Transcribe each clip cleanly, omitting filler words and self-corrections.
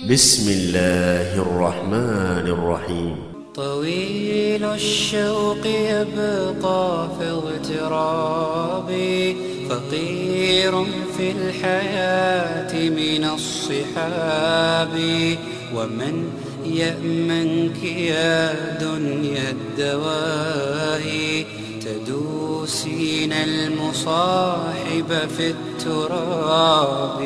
بسم الله الرحمن الرحيم طويل الشوق يبقى في اغترابي فقير في الحياة من الصحاب ومن يأمنك يا دنيا الدوائي تدوسين المصاحب في التراب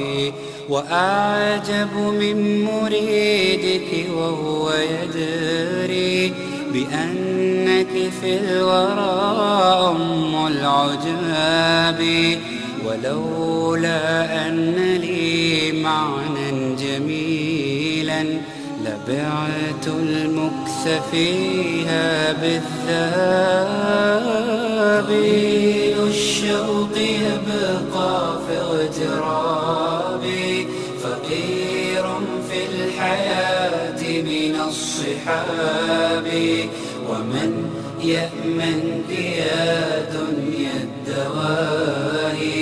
وأعجب من مريدك وهو يدري بأنك في الورى أم العجاب ولولا أن لي معنى جميلا لبعت المكث فيها بالذهب الشوق يبقى في اغترابي فقير في الحياة من الصحاب ومن يأمنك يا دنيا الدوائي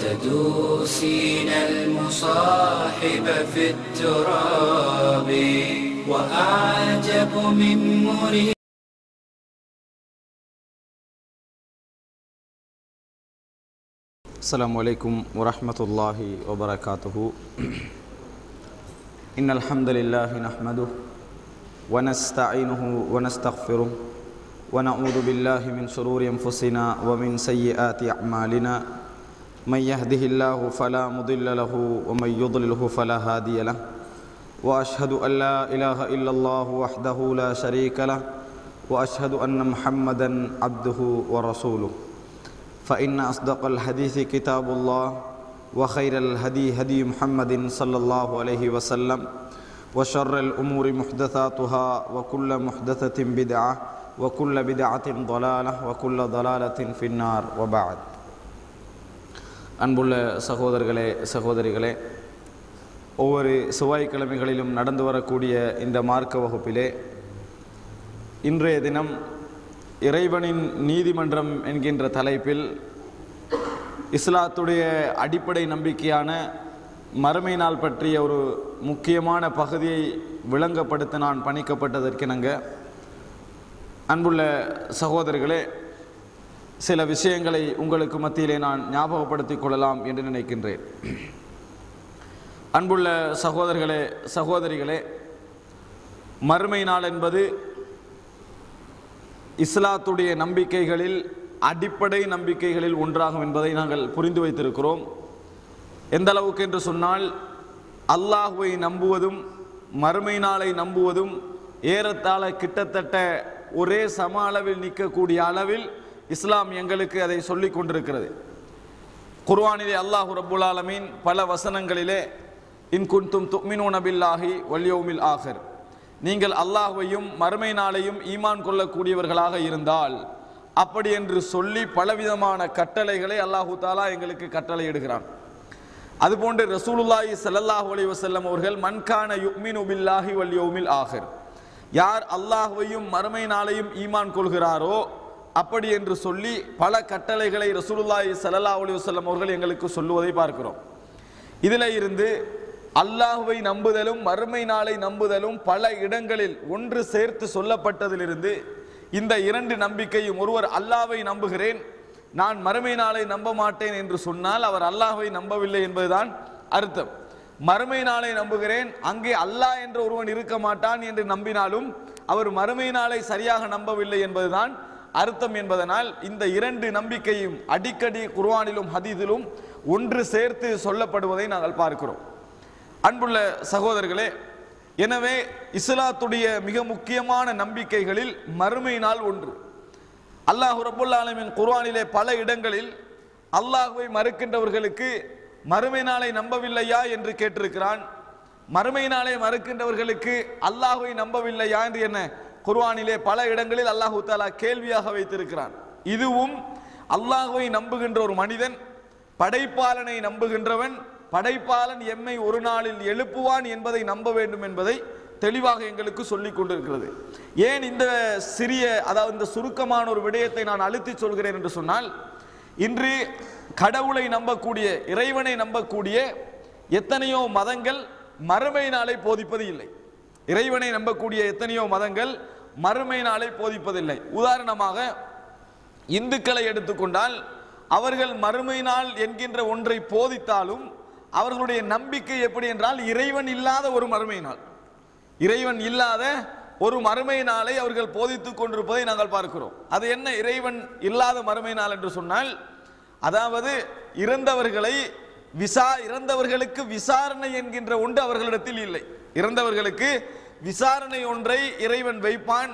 تدوسين المصاحب في التراب وأعجب من مريد. السلام عليكم ورحمة الله وبركاته. إن الحمد لله نحمده ونستعينه ونستغفره ونعوذ بالله من شرور أنفسنا ومن سيئات أعمالنا من يهده الله فلا مضل له ومن يضلله فلا هادي له وأشهد أن لا إله إلا الله وحده لا شريك له وأشهد أن محمدا عبده ورسوله فإن أصدق الحديث كتاب الله وخير الهدي هدي محمد صلى الله عليه وسلم وشر الأمور محدثاتها وكل محدثة بدعة وكل بدعة ضلالة وكل ضلالة في النار وبعد. அன்புள்ள சகோதரர்களே சகோதரிகளே, ஒவ்வொரு செவ்வாய்க்கிழமைகளிலும் நடந்து வரக்கூடிய இந்த மார்க்க வகுப்பிலே இன்றைய தினம் இறைவனின் நீதிமன்றம் என்கின்ற தலைப்பில் இஸ்லாத்துடைய அடிப்படை நம்பிக்கையான மறுமை நாள் பற்றிய ஒரு முக்கியமான பகுதியை விளங்கப்படுத்த நான் பணிக்கப்பட்டதற்கிணங்க, அன்புள்ள சகோதரர்களே, சில விஷயங்களை உங்களுக்கு மத்தியிலே நான் ஞாபகப்படுத்திக் கொள்ளலாம் என்று நினைக்கின்றேன். அன்புள்ள சகோதரர்களே சகோதரிகளே, மறுமை நாள் என்பது இஸ்லாத்துடைய நம்பிக்கைகளில் அடிப்படை நம்பிக்கைகளில் ஒன்றாகும் என்பதை நாங்கள் புரிந்து வைத்திருக்கிறோம். எந்த அளவுக்கு என்று சொன்னால், அல்லாஹ்வை நம்புவதும் மறுமை நாளை நம்புவதும் ஏறத்தாழ கிட்டத்தட்ட ஒரே சம அளவில் நிற்கக்கூடிய அளவில் இஸ்லாம் எங்களுக்கு அதை சொல்லிக் கொண்டிருக்கிறது. குர்ஆனிலே அல்லாஹ் ரப்புல் ஆலமீன் பல வசனங்களிலே இன் குன்தும் துமினூன பில்லாஹி வல் யௌமில் ஆகிர், நீங்கள் அல்லாஹ்வையும் மறுமை நாளையும் ஈமான் கொள்ளக்கூடியவர்களாக இருந்தால் அப்படி என்று சொல்லி பலவிதமான கட்டளைகளை அல்லாஹு தாலா எங்களுக்கு கட்டளையிடுகிறான். அதுபோன்று ரசூலுல்லாஹி ஸல்லல்லாஹு அலைஹி வஸல்லம் அவர்கள் மன்கான யுமினு பில்லாஹி வல் யௌமில் ஆகிர், யார் அல்லாஹ்வையும் மறுமை நாளையும் ஈமான் கொள்கிறாரோ அப்படி என்று சொல்லி பல கட்டளைகளை ரசூலுல்லாஹி ஸல்லல்லாஹு அலைஹி வஸல்லம் அவர்கள் எங்களுக்கு சொல்லுவதை பார்க்கிறோம். இதில் இருந்து அல்லாஹ்வை நம்புதலும் மறுமை நாளை நம்புதலும் பல இடங்களில் ஒன்று சேர்த்து சொல்லப்பட்டதிலிருந்து இந்த இரண்டு நம்பிக்கையும், ஒருவர் அல்லாஹ்வை நம்புகிறேன் நான் மறுமை நாளை நம்ப மாட்டேன் என்று சொன்னால் அவர் அல்லாஹ்வை நம்பவில்லை என்பதுதான் அர்த்தம். மறுமை நாளை நம்புகிறேன், அங்கே அல்லாஹ் என்ற ஒருவன் இருக்க மாட்டான் என்று நம்பினாலும் அவர் மறுமை நாளை சரியாக நம்பவில்லை என்பதுதான் அர்த்தம் என்பதனால் இந்த இரண்டு நம்பிக்கையும் அடிக்கடி குர்ஆனிலும் ஹதீஸிலும் ஒன்று சேர்த்து சொல்லப்படுவதை நாங்கள் பார்க்கிறோம். அன்புள்ள சகோதரர்களே, எனவே இஸ்லாத்துடைய மிக முக்கியமான நம்பிக்கைகளில் மறுமை நாள் ஒன்று. அல்லாஹ் ரப்புல் ஆலமீன் குர்ஆனிலே பல இடங்களில் அல்லாஹ்வை மறுக்கின்றவர்களுக்கு மறுமை நாளை நம்பவில்லையா என்று கேட்டிருக்கிறான். மறுமை நாளை மறுக்கின்றவர்களுக்கு அல்லாஹ்வை நம்பவில்லையா என்று என்ன குர்ஆனிலே பல இடங்களில் அல்லாஹு தஆலா கேள்வியாக வைத்திருக்கிறான். இதுவும் அல்லாஹ்வை நம்புகின்ற ஒரு மனிதன், படைப்பாளனை நம்புகின்றவன், படைப்பாளன் எம்மை ஒரு நாளில் எழுப்புவான் என்பதை நம்ப வேண்டும் என்பதை தெளிவாக எங்களுக்கு சொல்லிக் கொண்டிருக்கிறது. ஏன் இந்த சிறிய, அதாவது இந்த சுருக்கமான ஒரு விடயத்தை நான் அழுத்தி சொல்கிறேன் என்று சொன்னால், இன்று கடவுளை நம்பக்கூடிய, இறைவனை நம்பக்கூடிய எத்தனையோ மதங்கள் மறுமை நாளை போதிப்பது இல்லை. இறைவனை நம்பக்கூடிய எத்தனையோ மதங்கள் மறுமை நாளை போதிப்பதில்லை. உதாரணமாக இந்துக்களை எடுத்துக்கொண்டால் அவர்கள் மறுமை நாள் என்கின்ற ஒன்றை போதித்தாலும் அவர்களுடைய நம்பிக்கை எப்படி என்றால் இறைவன் இல்லாத ஒரு மறுமை நாள், இறைவன் இல்லாத ஒரு மறுமை நாளை அவர்கள் போதித்துக் கொண்டிருப்பதை நாங்கள் பார்க்கிறோம். அது என்ன இறைவன் இல்லாத மறுமை நாள் என்று சொன்னால், அதாவது இறந்தவர்களுக்கு விசாரணை என்கின்ற ஒன்று அவர்களிடத்தில் இல்லை. இறந்தவர்களுக்கு விசாரணை ஒன்றை இறைவன் வைப்பான்.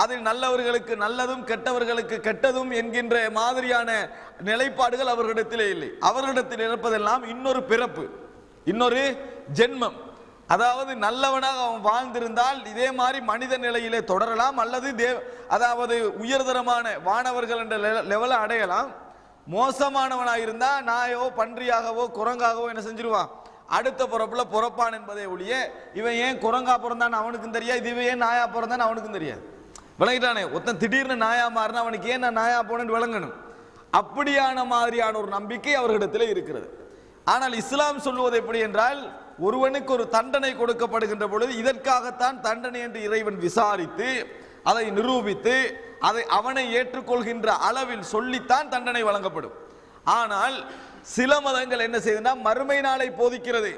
அதில் நல்லவர்களுக்கு நல்லதும் கெட்டவர்களுக்கு கெட்டதும் என்கின்ற மாதிரியான நிலைப்பாடுகள் அவர்களிடத்திலே இல்லை. அவர்களிடத்தில் இருப்பதெல்லாம் இன்னொரு பிறப்பு, இன்னொரு ஜென்மம். அதாவது நல்லவனாக அவன் வாழ்ந்திருந்தால் இதே மாதிரி மனித நிலையிலே தொடரலாம், அல்லது அதாவது உயர்தரமான வானவர்கள் என்ற லெவலை அடையலாம். மோசமானவனாக இருந்தா நாயோ பன்றியாகவோ குரங்காகவோ என்ன செஞ்சிருவான், அடுத்த பிறப்புல பிறப்பான் என்பதை ஒழிய இவன் ஏன் குரங்கா பிறந்தான் அவனுக்கும் தெரியாது, இது ஏன் நாயா பிறந்தான் அவனுக்கும் தெரியாது. விளங்கிட்டானே, ஒருத்தன் திடீர்னு நாயா மாறினா அவனுக்கு ஏன் நான் நாயா போனேன்னு விளங்கணும். அப்படியான மாதிரியான ஒரு நம்பிக்கை அவர்களிடத்தில் இருக்கிறது. ஆனால் இஸ்லாம் சொல்லுவது எப்படி என்றால், ஒருவனுக்கு ஒரு தண்டனை கொடுக்கப்படுகின்ற பொழுது இதற்காகத்தான் தண்டனை என்று இறைவன் விசாரித்து அதை நிரூபித்து அதை அவனை ஏற்றுக்கொள்கின்ற அளவில் சொல்லித்தான் தண்டனை வழங்கப்படும். ஆனால் சில மதங்கள் என்ன செய்யுதுன்னா மறுமை நாளை போதிக்கிறது,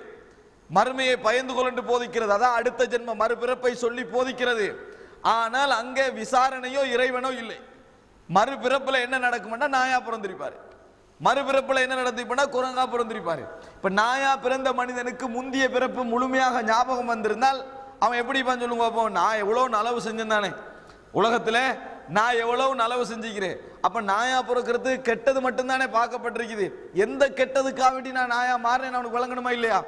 மறுமையை பயந்து கொண்டு போதிக்கிறது, அதான் அடுத்த ஜென்ம மறுபிறப்பை சொல்லி போதிக்கிறது. ஆனால் அங்கே விசாரணையோ இறைவனோ இல்லை. மறுபிறப்புல என்ன நடக்கும்னா நாயா பிறந்திருப்பாரு, மறுபிறப்புல என்ன நடந்திருப்பா குரங்கா பிறந்திருப்பாரு. இப்ப நாயா பிறந்த மனிதனுக்கு முந்திய பிறப்பு முழுமையாக ஞாபகம் வந்திருந்தால் அவன் எப்படி சொல்லுங்க பார்ப்போம், நான் எவ்வளவு நலவு செஞ்சிருந்தானே உலகத்துல, நான் எவ்வளவு நலவு செஞ்சுக்கிறேன். அப்ப நாயா பிறக்கிறது கெட்டது மட்டும்தானே பார்க்கப்பட்டிருக்குது, எந்த கெட்டதுக்காக வேண்டி நான் நாயா மாறினேன் அவனுக்கு வழங்கணுமா இல்லையா?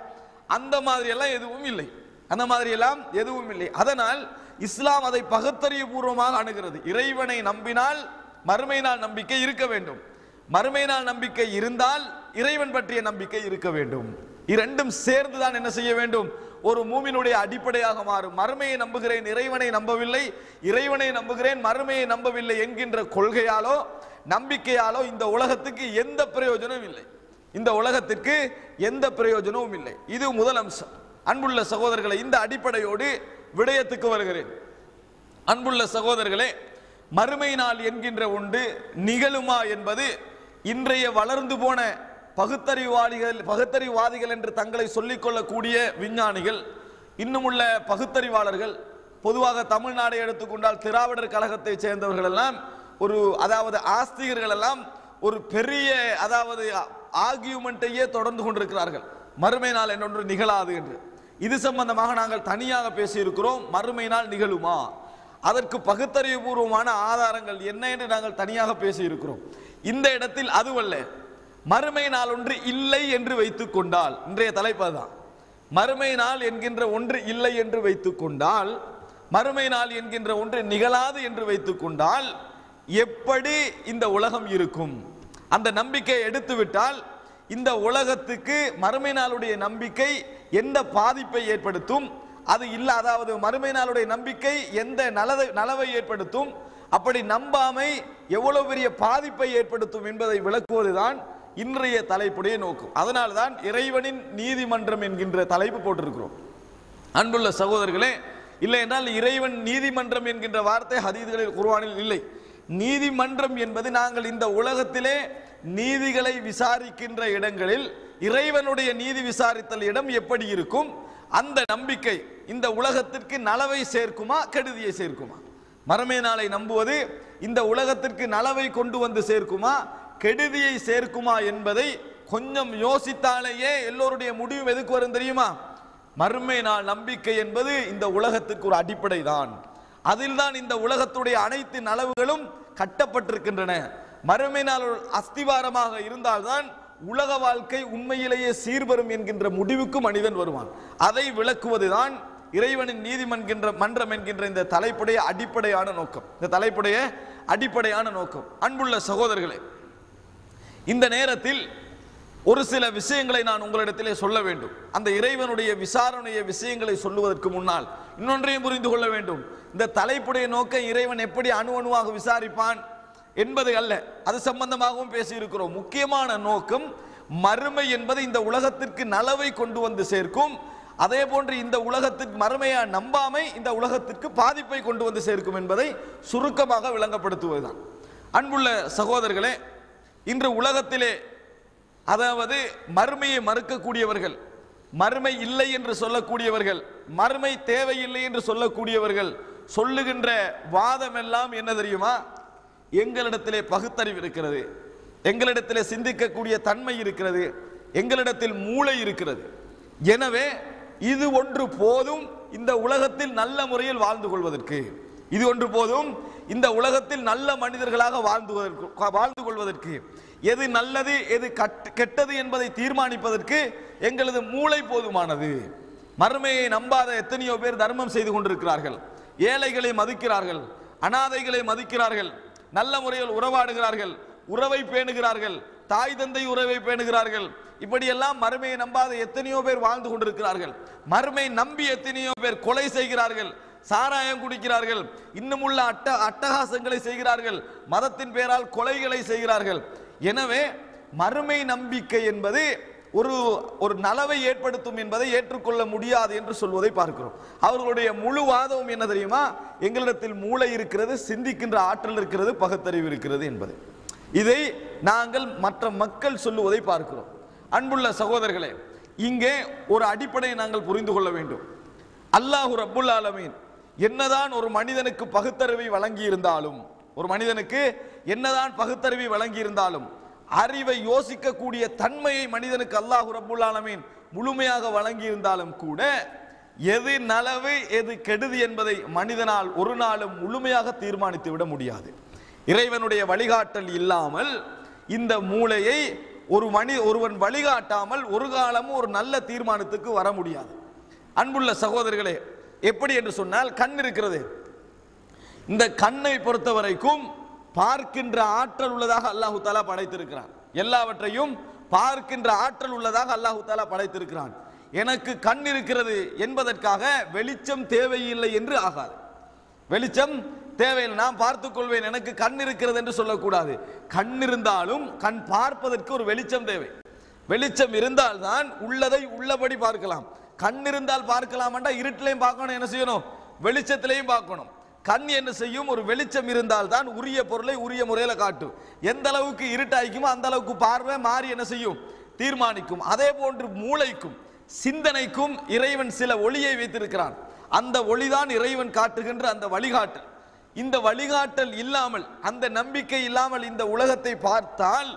அந்த மாதிரி எல்லாம் எதுவும் இல்லை, அந்த மாதிரி எல்லாம் எதுவும் இல்லை. அதனால் இஸ்லாம் அதை பகுத்தறிவு பூர்வமாக அணுகிறது. இறைவனை நம்பினால் மறுமை நாள் நம்பிக்கை இருக்க வேண்டும், மறுமை நாள் நம்பிக்கை இருந்தால் இறைவன் பற்றிய நம்பிக்கை இருக்க வேண்டும். இரண்டும் சேர்ந்துதான் என்ன செய்ய வேண்டும், ஒரு மூமினுடைய அடிப்படையாக மாறும். மறுமையை நம்புகிறேன் இறைவனை நம்பவில்லை, இறைவனை நம்புகிறேன் மறுமையை நம்பவில்லை என்கின்ற கொள்கையாலோ நம்பிக்கையாலோ இந்த உலகத்துக்கு எந்த பிரயோஜனமும் இல்லை, இந்த உலகத்திற்கு எந்த பிரயோஜனமும் இல்லை. இது முதல் அம்சம். அன்புள்ள சகோதரர்களை, இந்த அடிப்படையோடு விடயத்துக்கு வருகிறேன். அன்புள்ள சகோதரர்களே, மறுமை நாள் என்கின்ற ஒன்று நிகழுமா என்பது இன்றைய வளர்ந்து போன பகுத்தறிவாதிகள் என்று தங்களை சொல்லிக் கொள்ளக்கூடிய விஞ்ஞானிகள், இன்னுமுள்ள பகுத்தறிவாளர்கள், பொதுவாக தமிழ்நாடை எடுத்துக்கொண்டால் திராவிடர் கழகத்தை சேர்ந்தவர்கள் எல்லாம் அதாவது ஆஸ்திகர்கள் எல்லாம் ஒரு பெரிய அதாவது ஆர்கியூமெண்ட்டையே தொடர்ந்து கொண்டிருக்கிறார்கள். மறுமை நாள் என்னொன்று நிகழாது என்று. இது சம்பந்தமாக நாங்கள் தனியாக பேசியிருக்கிறோம். மறுமை நாள் நிகழுமா, அதற்கு பகுத்தறிவுபூர்வமான ஆதாரங்கள் என்ன என்று நாங்கள் தனியாக பேசியிருக்கிறோம். இந்த இடத்தில் அதுவல்ல, மறுமை நாள் ஒன்று இல்லை என்று வைத்துக் கொண்டால், இன்றைய தலைப்பு தான், மறுமை நாள் என்கின்ற ஒன்று இல்லை என்று வைத்துக் கொண்டால், மறுமை நாள் என்கின்ற ஒன்று நிகழாது என்று வைத்துக் கொண்டால் எப்படி இந்த உலகம் இருக்கும்? அந்த நம்பிக்கையை எடுத்துவிட்டால் இந்த உலகத்துக்கு மறுமை நாளுடைய நம்பிக்கை எந்த பாதிப்பை ஏற்படுத்தும், அது இல்ல, அதாவது மறுமை நாளுடைய நம்பிக்கை எந்த நலவை ஏற்படுத்தும், அப்படி நம்பாமை எவ்வளவு பெரிய பாதிப்பை ஏற்படுத்தும் என்பதை விளக்குவதுதான் இன்றைய தலைப்புடைய நோக்கம். அதனால்தான் இறைவனின் நீதிமன்றம் என்கின்ற தலைப்பு போட்டிருக்கிறோம். அன்புள்ள சகோதரர்களே, இல்லை என்றால் இறைவன் நீதிமன்றம் என்கின்ற வார்த்தை ஹதீஸ்களில் குர்ஆனில் இல்லை. நீதிமன்றம் என்பது நாங்கள் இந்த உலகத்திலே நீதிகளை விசாரிக்கின்ற இடங்களில் இறைவனுடைய நீதி விசாரித்தல் இடம் எப்படி இருக்கும், அந்த நம்பிக்கை இந்த உலகத்திற்கு நலவை சேர்க்குமா கெடுதியை சேர்க்குமா? மறுமை நாளை நம்புவது இந்த உலகத்திற்கு நலவை கொண்டு வந்து சேர்க்குமா கெடுதியை சேர்க்குமா என்பதை கொஞ்சம் யோசித்தாலேயே எல்லோருடைய முடிவு எதுக்கு வரும் தெரியுமா? மறுமை நாள் நம்பிக்கை என்பது இந்த உலகத்துக்கு ஒரு அடிப்படை தான், அதில் தான் இந்த உலகத்துடைய அனைத்து நலவுகளும் கட்டப்பட்டிருக்கின்றன. மறுமை நாள் அஸ்திவாரமாக இருந்தால்தான் உலக வாழ்க்கை உண்மையிலேயே சீர்வரும் என்கின்ற முடிவுக்கு மனிதன் வருவான். அதை விளக்குவதுதான் இறைவனின் நீதிமன்றம் என்கின்ற இந்த தலைப்புடைய அடிப்படையான நோக்கம், இந்த தலைப்புடைய அடிப்படையான நோக்கம். அன்புள்ள சகோதரர்களே, இந்த நேரத்தில் ஒரு சில விஷயங்களை நான் உங்களிடத்திலே சொல்ல வேண்டும். அந்த இறைவனுடைய விசாரணைய விஷயங்களை சொல்லுவதற்கு முன்னால் இன்னொன்றையும் புரிந்து கொள்ள வேண்டும். இந்த தலைப்புடைய நோக்கம் இறைவன் எப்படி அணுவாக விசாரிப்பான் என்பது அல்ல, அது சம்பந்தமாகவும் பேசியிருக்கிறோம். முக்கியமான நோக்கம் மறுமை என்பது இந்த உலகத்திற்கு நலவை கொண்டு வந்து சேர்க்கும், அதே போன்று இந்த உலகத்துக்கு மறுமையா நம்பாமை இந்த உலகத்திற்கு பாதிப்பை கொண்டு வந்து சேர்க்கும் என்பதை சுருக்கமாக விளங்கப்படுத்துவதுதான். அன்புள்ள சகோதரர்களே, இன்று உலகத்திலே அதாவது மறுமையை மறுக்கக்கூடியவர்கள், மறுமை இல்லை என்று சொல்லக்கூடியவர்கள், மறுமை தேவையில்லை என்று சொல்லக்கூடியவர்கள் சொல்லுகின்ற வாதம் எல்லாம் என்ன தெரியுமா? எங்களிடத்திலே பகுத்தறிவு இருக்கிறது, எங்களிடத்திலே சிந்திக்கக்கூடிய தன்மை இருக்கிறது, எங்களிடத்தில் மூளை இருக்கிறது, எனவே இது ஒன்று போதும் இந்த உலகத்தில் நல்ல முறையில் வாழ்ந்து கொள்வதற்கு, இது ஒன்று போதும் இந்த உலகத்தில் நல்ல மனிதர்களாக வாழ்ந்து கொள்வதற்கு, எது நல்லது எது கெட்டது என்பதை தீர்மானிப்பதற்கு எங்களது மூளை போதுமானது. மறுமையை நம்பாத எத்தனையோ பேர் தர்மம் செய்து கொண்டிருக்கிறார்கள், ஏழைகளை மதிக்கிறார்கள், அனாதைகளை மதிக்கிறார்கள், நல்ல முறையில் உறவாடுகிறார்கள், உறவை பேணுகிறார்கள், தாய் தந்தை உறவை பேணுகிறார்கள். இப்படியெல்லாம் மறுமையை நம்பாத எத்தனையோ பேர் வாழ்ந்து கொண்டிருக்கிறார்கள். மறுமை நம்பி எத்தனையோ பேர் கொலை செய்கிறார்கள், சாராயம் குடிக்கிறார்கள், இன்னும் உள்ள அட்டகாசங்களை செய்கிறார்கள், மதத்தின் பெயரால் கொலைகளை செய்கிறார்கள். எனவே மறுமை நம்பிக்கை என்பது ஒரு நலவை ஏற்படுத்தும் என்பதை ஏற்றுக்கொள்ள முடியாது என்று சொல்வதை பார்க்கிறோம். அவர்களுடைய முழு வாதமும் என்ன தெரியுமா? எங்களிடத்தில் மூளை இருக்கிறது, சிந்திக்கின்ற ஆற்றல் இருக்கிறது, பகுத்தறிவு இருக்கிறது என்பது. இதை நாங்கள் மற்ற மக்கள் சொல்லுவதை பார்க்கிறோம். அன்புள்ள சகோதரர்களே, இங்கே ஒரு அடிப்படையை நாங்கள் புரிந்து கொள்ள வேண்டும். அல்லாஹ் ரப்புல் ஆலமீன் என்னதான் ஒரு மனிதனுக்கு பகுத்தறிவை வழங்கி இருந்தாலும், ஒரு மனிதனுக்கு என்னதான் பகுத்தறிவை வழங்கி இருந்தாலும், அறிவை யோசிக்கக்கூடிய தன்மையை மனிதனுக்கு அல்லாஹ் ரப்புல் ஆலமீன் முழுமையாக வழங்கி இருந்தாலும் கூட எது நலவு எது கெடுதி என்பதை மனிதனால் ஒரு நாளும் முழுமையாக தீர்மானித்து விட முடியாது. இறைவனுடைய வழிகாட்டல் இல்லாமல் இந்த மூளையை ஒருவன் வழிகாட்டாமல் ஒரு காலமும் ஒரு நல்ல தீர்மானத்துக்கு வர முடியாது. அன்புள்ள சகோதரர்களே, எப்படி என்று சொன்னால், கண் இருக்கிறது. இந்த கண்ணை பொறுத்த வரைக்கும் பார்க்கின்ற ஆற்றல் உள்ளதாக அல்லாஹு தாலா படைத்திருக்கிறான். எல்லாவற்றையும் பார்க்கின்ற ஆற்றல் உள்ளதாக அல்லாஹு தாலா படைத்திருக்கிறான். எனக்கு கண் இருக்கிறது என்பதற்காக வெளிச்சம் தேவையில்லை என்று ஆகாது. வெளிச்சம் தேவையில்லை, நான் பார்த்துக் கொள்வேன், எனக்கு கண் இருக்கிறது என்று சொல்லக்கூடாது. கண் இருந்தாலும் கண் பார்ப்பதற்கு ஒரு வெளிச்சம் தேவை. வெளிச்சம் இருந்தால் தான் உள்ளதை உள்ளபடி பார்க்கலாம். கண் இருந்தால் பார்க்கலாம் என்றால் இருட்டிலையும் பார்க்கணும், என்ன செய்யணும்? வெளிச்சத்திலையும் பார்க்கணும். கண் என்ன செய்யும்? ஒரு வெளிச்சம் இருந்தால் தான் உரிய பொருளை உரிய முறையில் காட்டும். எந்த அளவுக்கு இருட்டாய்க்குமோ அந்த அளவுக்கு பார்வை மாறி என்ன செய்யும்? தீர்மானிக்கும். அதே போன்று மூளைக்கும் சிந்தனைக்கும் இறைவன் சில ஒளியை வைத்திருக்கிறான். அந்த ஒளிதான் இறைவன் காட்டுகின்ற அந்த வழிகாட்டல். இந்த வழிகாட்டல் இல்லாமல், அந்த நம்பிக்கை இல்லாமல் இந்த உலகத்தை பார்த்தால்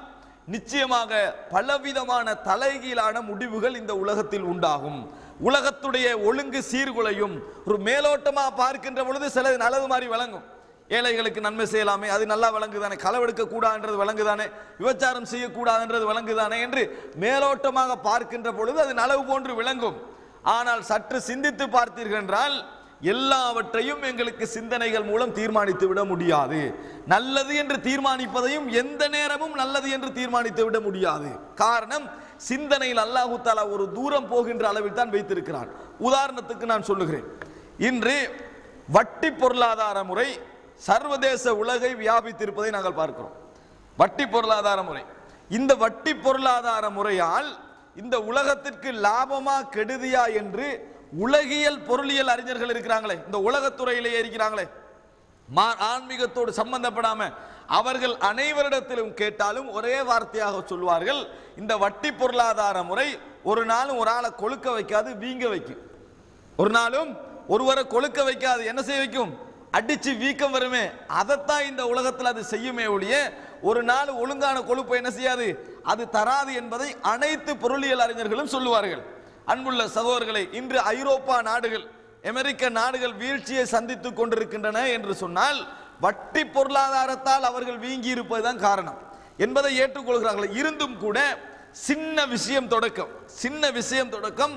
நிச்சயமாக பலவிதமான தலைகீழான முடிவுகள் இந்த உலகத்தில் உண்டாகும். உலகத்துடைய ஒழுங்கு சீர்குலையும். ஒரு மேலோட்டமா பார்க்கின்ற பொழுது சிலது நல்லது மாதிரி வழங்கும். ஏழைகளுக்கு நன்மை செய்யலாமே, அது நல்லா வழங்குதானே, களவெடுக்க கூடாதுன்றது வழங்குதானே, விபச்சாரம் செய்யக்கூடாதுன்றது வழங்குதானே என்று மேலோட்டமாக பார்க்கின்ற பொழுது அது நலவு போன்று விளங்கும். ஆனால் சற்று சிந்தித்து பார்த்தீர்கள் என்றால் எல்லாவற்றையும் எங்களுக்கு சிந்தனைகள் மூலம் தீர்மானித்து விட முடியாது. நல்லது என்று தீர்மானிப்பதையும் எந்த நேரமும் நல்லது என்று தீர்மானித்து விட முடியாது. காரணம், சிந்தனையில் அல்லாஹு தஆலா ஒரு தூரம் போகின்ற அளவில் தான் வைத்திருக்கிறான். உதாரணத்துக்கு நான் சொல்லுகிறேன். இன்று வட்டி பொருளாதார முறை சர்வதேச உலகை வியாபித்திருப்பதை நாங்கள் பார்க்கிறோம். வட்டி பொருளாதார முறை, இந்த வட்டி பொருளாதார முறையால் இந்த உலகத்திற்கு லாபமா கெடுதியா என்று உலகியல் பொருளியல் அறிஞர்கள் இருக்கிறாங்களே, இந்த உலகத்துறையிலேயே இருக்கிறாங்களே, ஆன்மீகத்தோடு சம்பந்தப்படாம அவர்கள் அனைவரிடத்திலும் கேட்டாலும் ஒரே வார்த்தையாக சொல்வார்கள், இந்த வட்டி பொருளாதார முறை ஒரு நாளும் ஒரு ஆளை கொழுக்க வைக்காது, வீங்க வைக்கும். ஒரு நாளும் ஒருவரை கொழுக்க வைக்காது, என்ன செய்ய வைக்கும்? அடிச்சு வீக்கம் வருமே, அதைத்தான் இந்த உலகத்தில் அது செய்யுமே ஒழிய ஒரு நாள் ஒழுங்கான கொழுப்பை என்ன செய்யாது, அது தராது என்பதை அனைத்து பொருளியல் அறிஞர்களும் சொல்லுவார்கள். அன்புள்ள சகோதரர்களை, இன்று ஐரோப்பா நாடுகள், அமெரிக்க நாடுகள் வீழ்ச்சியை சந்தித்துக் கொண்டிருக்கின்றன என்று சொன்னால் வட்டி பொருளாதாரத்தால் அவர்கள் வீங்கி இருப்பதுதான் காரணம் என்பதை ஏற்றுக்கொள்கிறார்கள். இருந்தும் கூட சின்ன விஷயம் தொடக்கம்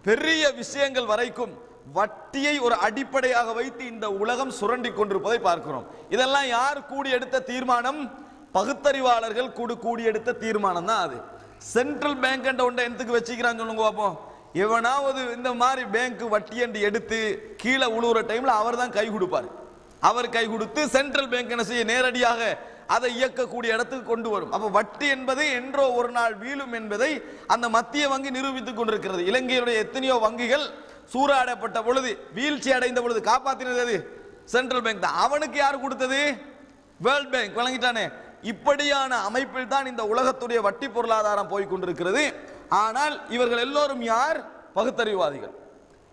பெரிய விஷயங்கள் வரைக்கும் வட்டியை ஒரு அடிப்படையாக வைத்து இந்த உலகம் சுரண்டி கொண்டிருப்பதை பார்க்கிறோம். இதெல்லாம் யார் கூடி எடுத்த தீர்மானம்? பகுத்தறிவாளர்கள் கூடி எடுத்த தீர்மானம் தான் அது. சென்ட்ரல் பேங்க் என்ற ஒன்றை எதுக்கு வச்சுக்கிறான்னு சொல்லுங்க பார்ப்போம். எவனாவது இந்த மாதிரி பேங்க் வட்டி என்று எடுத்து கீழே உழுவுற டைம்ல அவர் தான் கை கொடுப்பார். அவர் கை கொடுத்து சென்ட்ரல் பேங்க் என்ன செய்ய நேரடியாக அதை இயக்கக்கூடிய இடத்துக்கு கொண்டு வரும். அப்ப வட்டி என்பது என்றோ ஒரு நாள் வீழும் என்பதை அந்த மத்திய வங்கி நிரூபித்துக் கொண்டிருக்கிறது. இலங்கையுடைய எத்தனையோ வங்கிகள் சூறாடப்பட்ட பொழுது, வீழ்ச்சி அடைந்த பொழுது காப்பாற்றினது சென்ட்ரல் பேங்க் தான். அவனுக்கு யார் கொடுத்தது? World Bank. வழங்கிட்டானே. இப்படியான அமைப்பில் தான் இந்த உலகத்துடைய வட்டி பொருளாதாரம் போய்கொண்டிருக்கிறது. ஆனால் இவர்கள் எல்லோரும் யார்? பகுத்தறிவாதிகள்,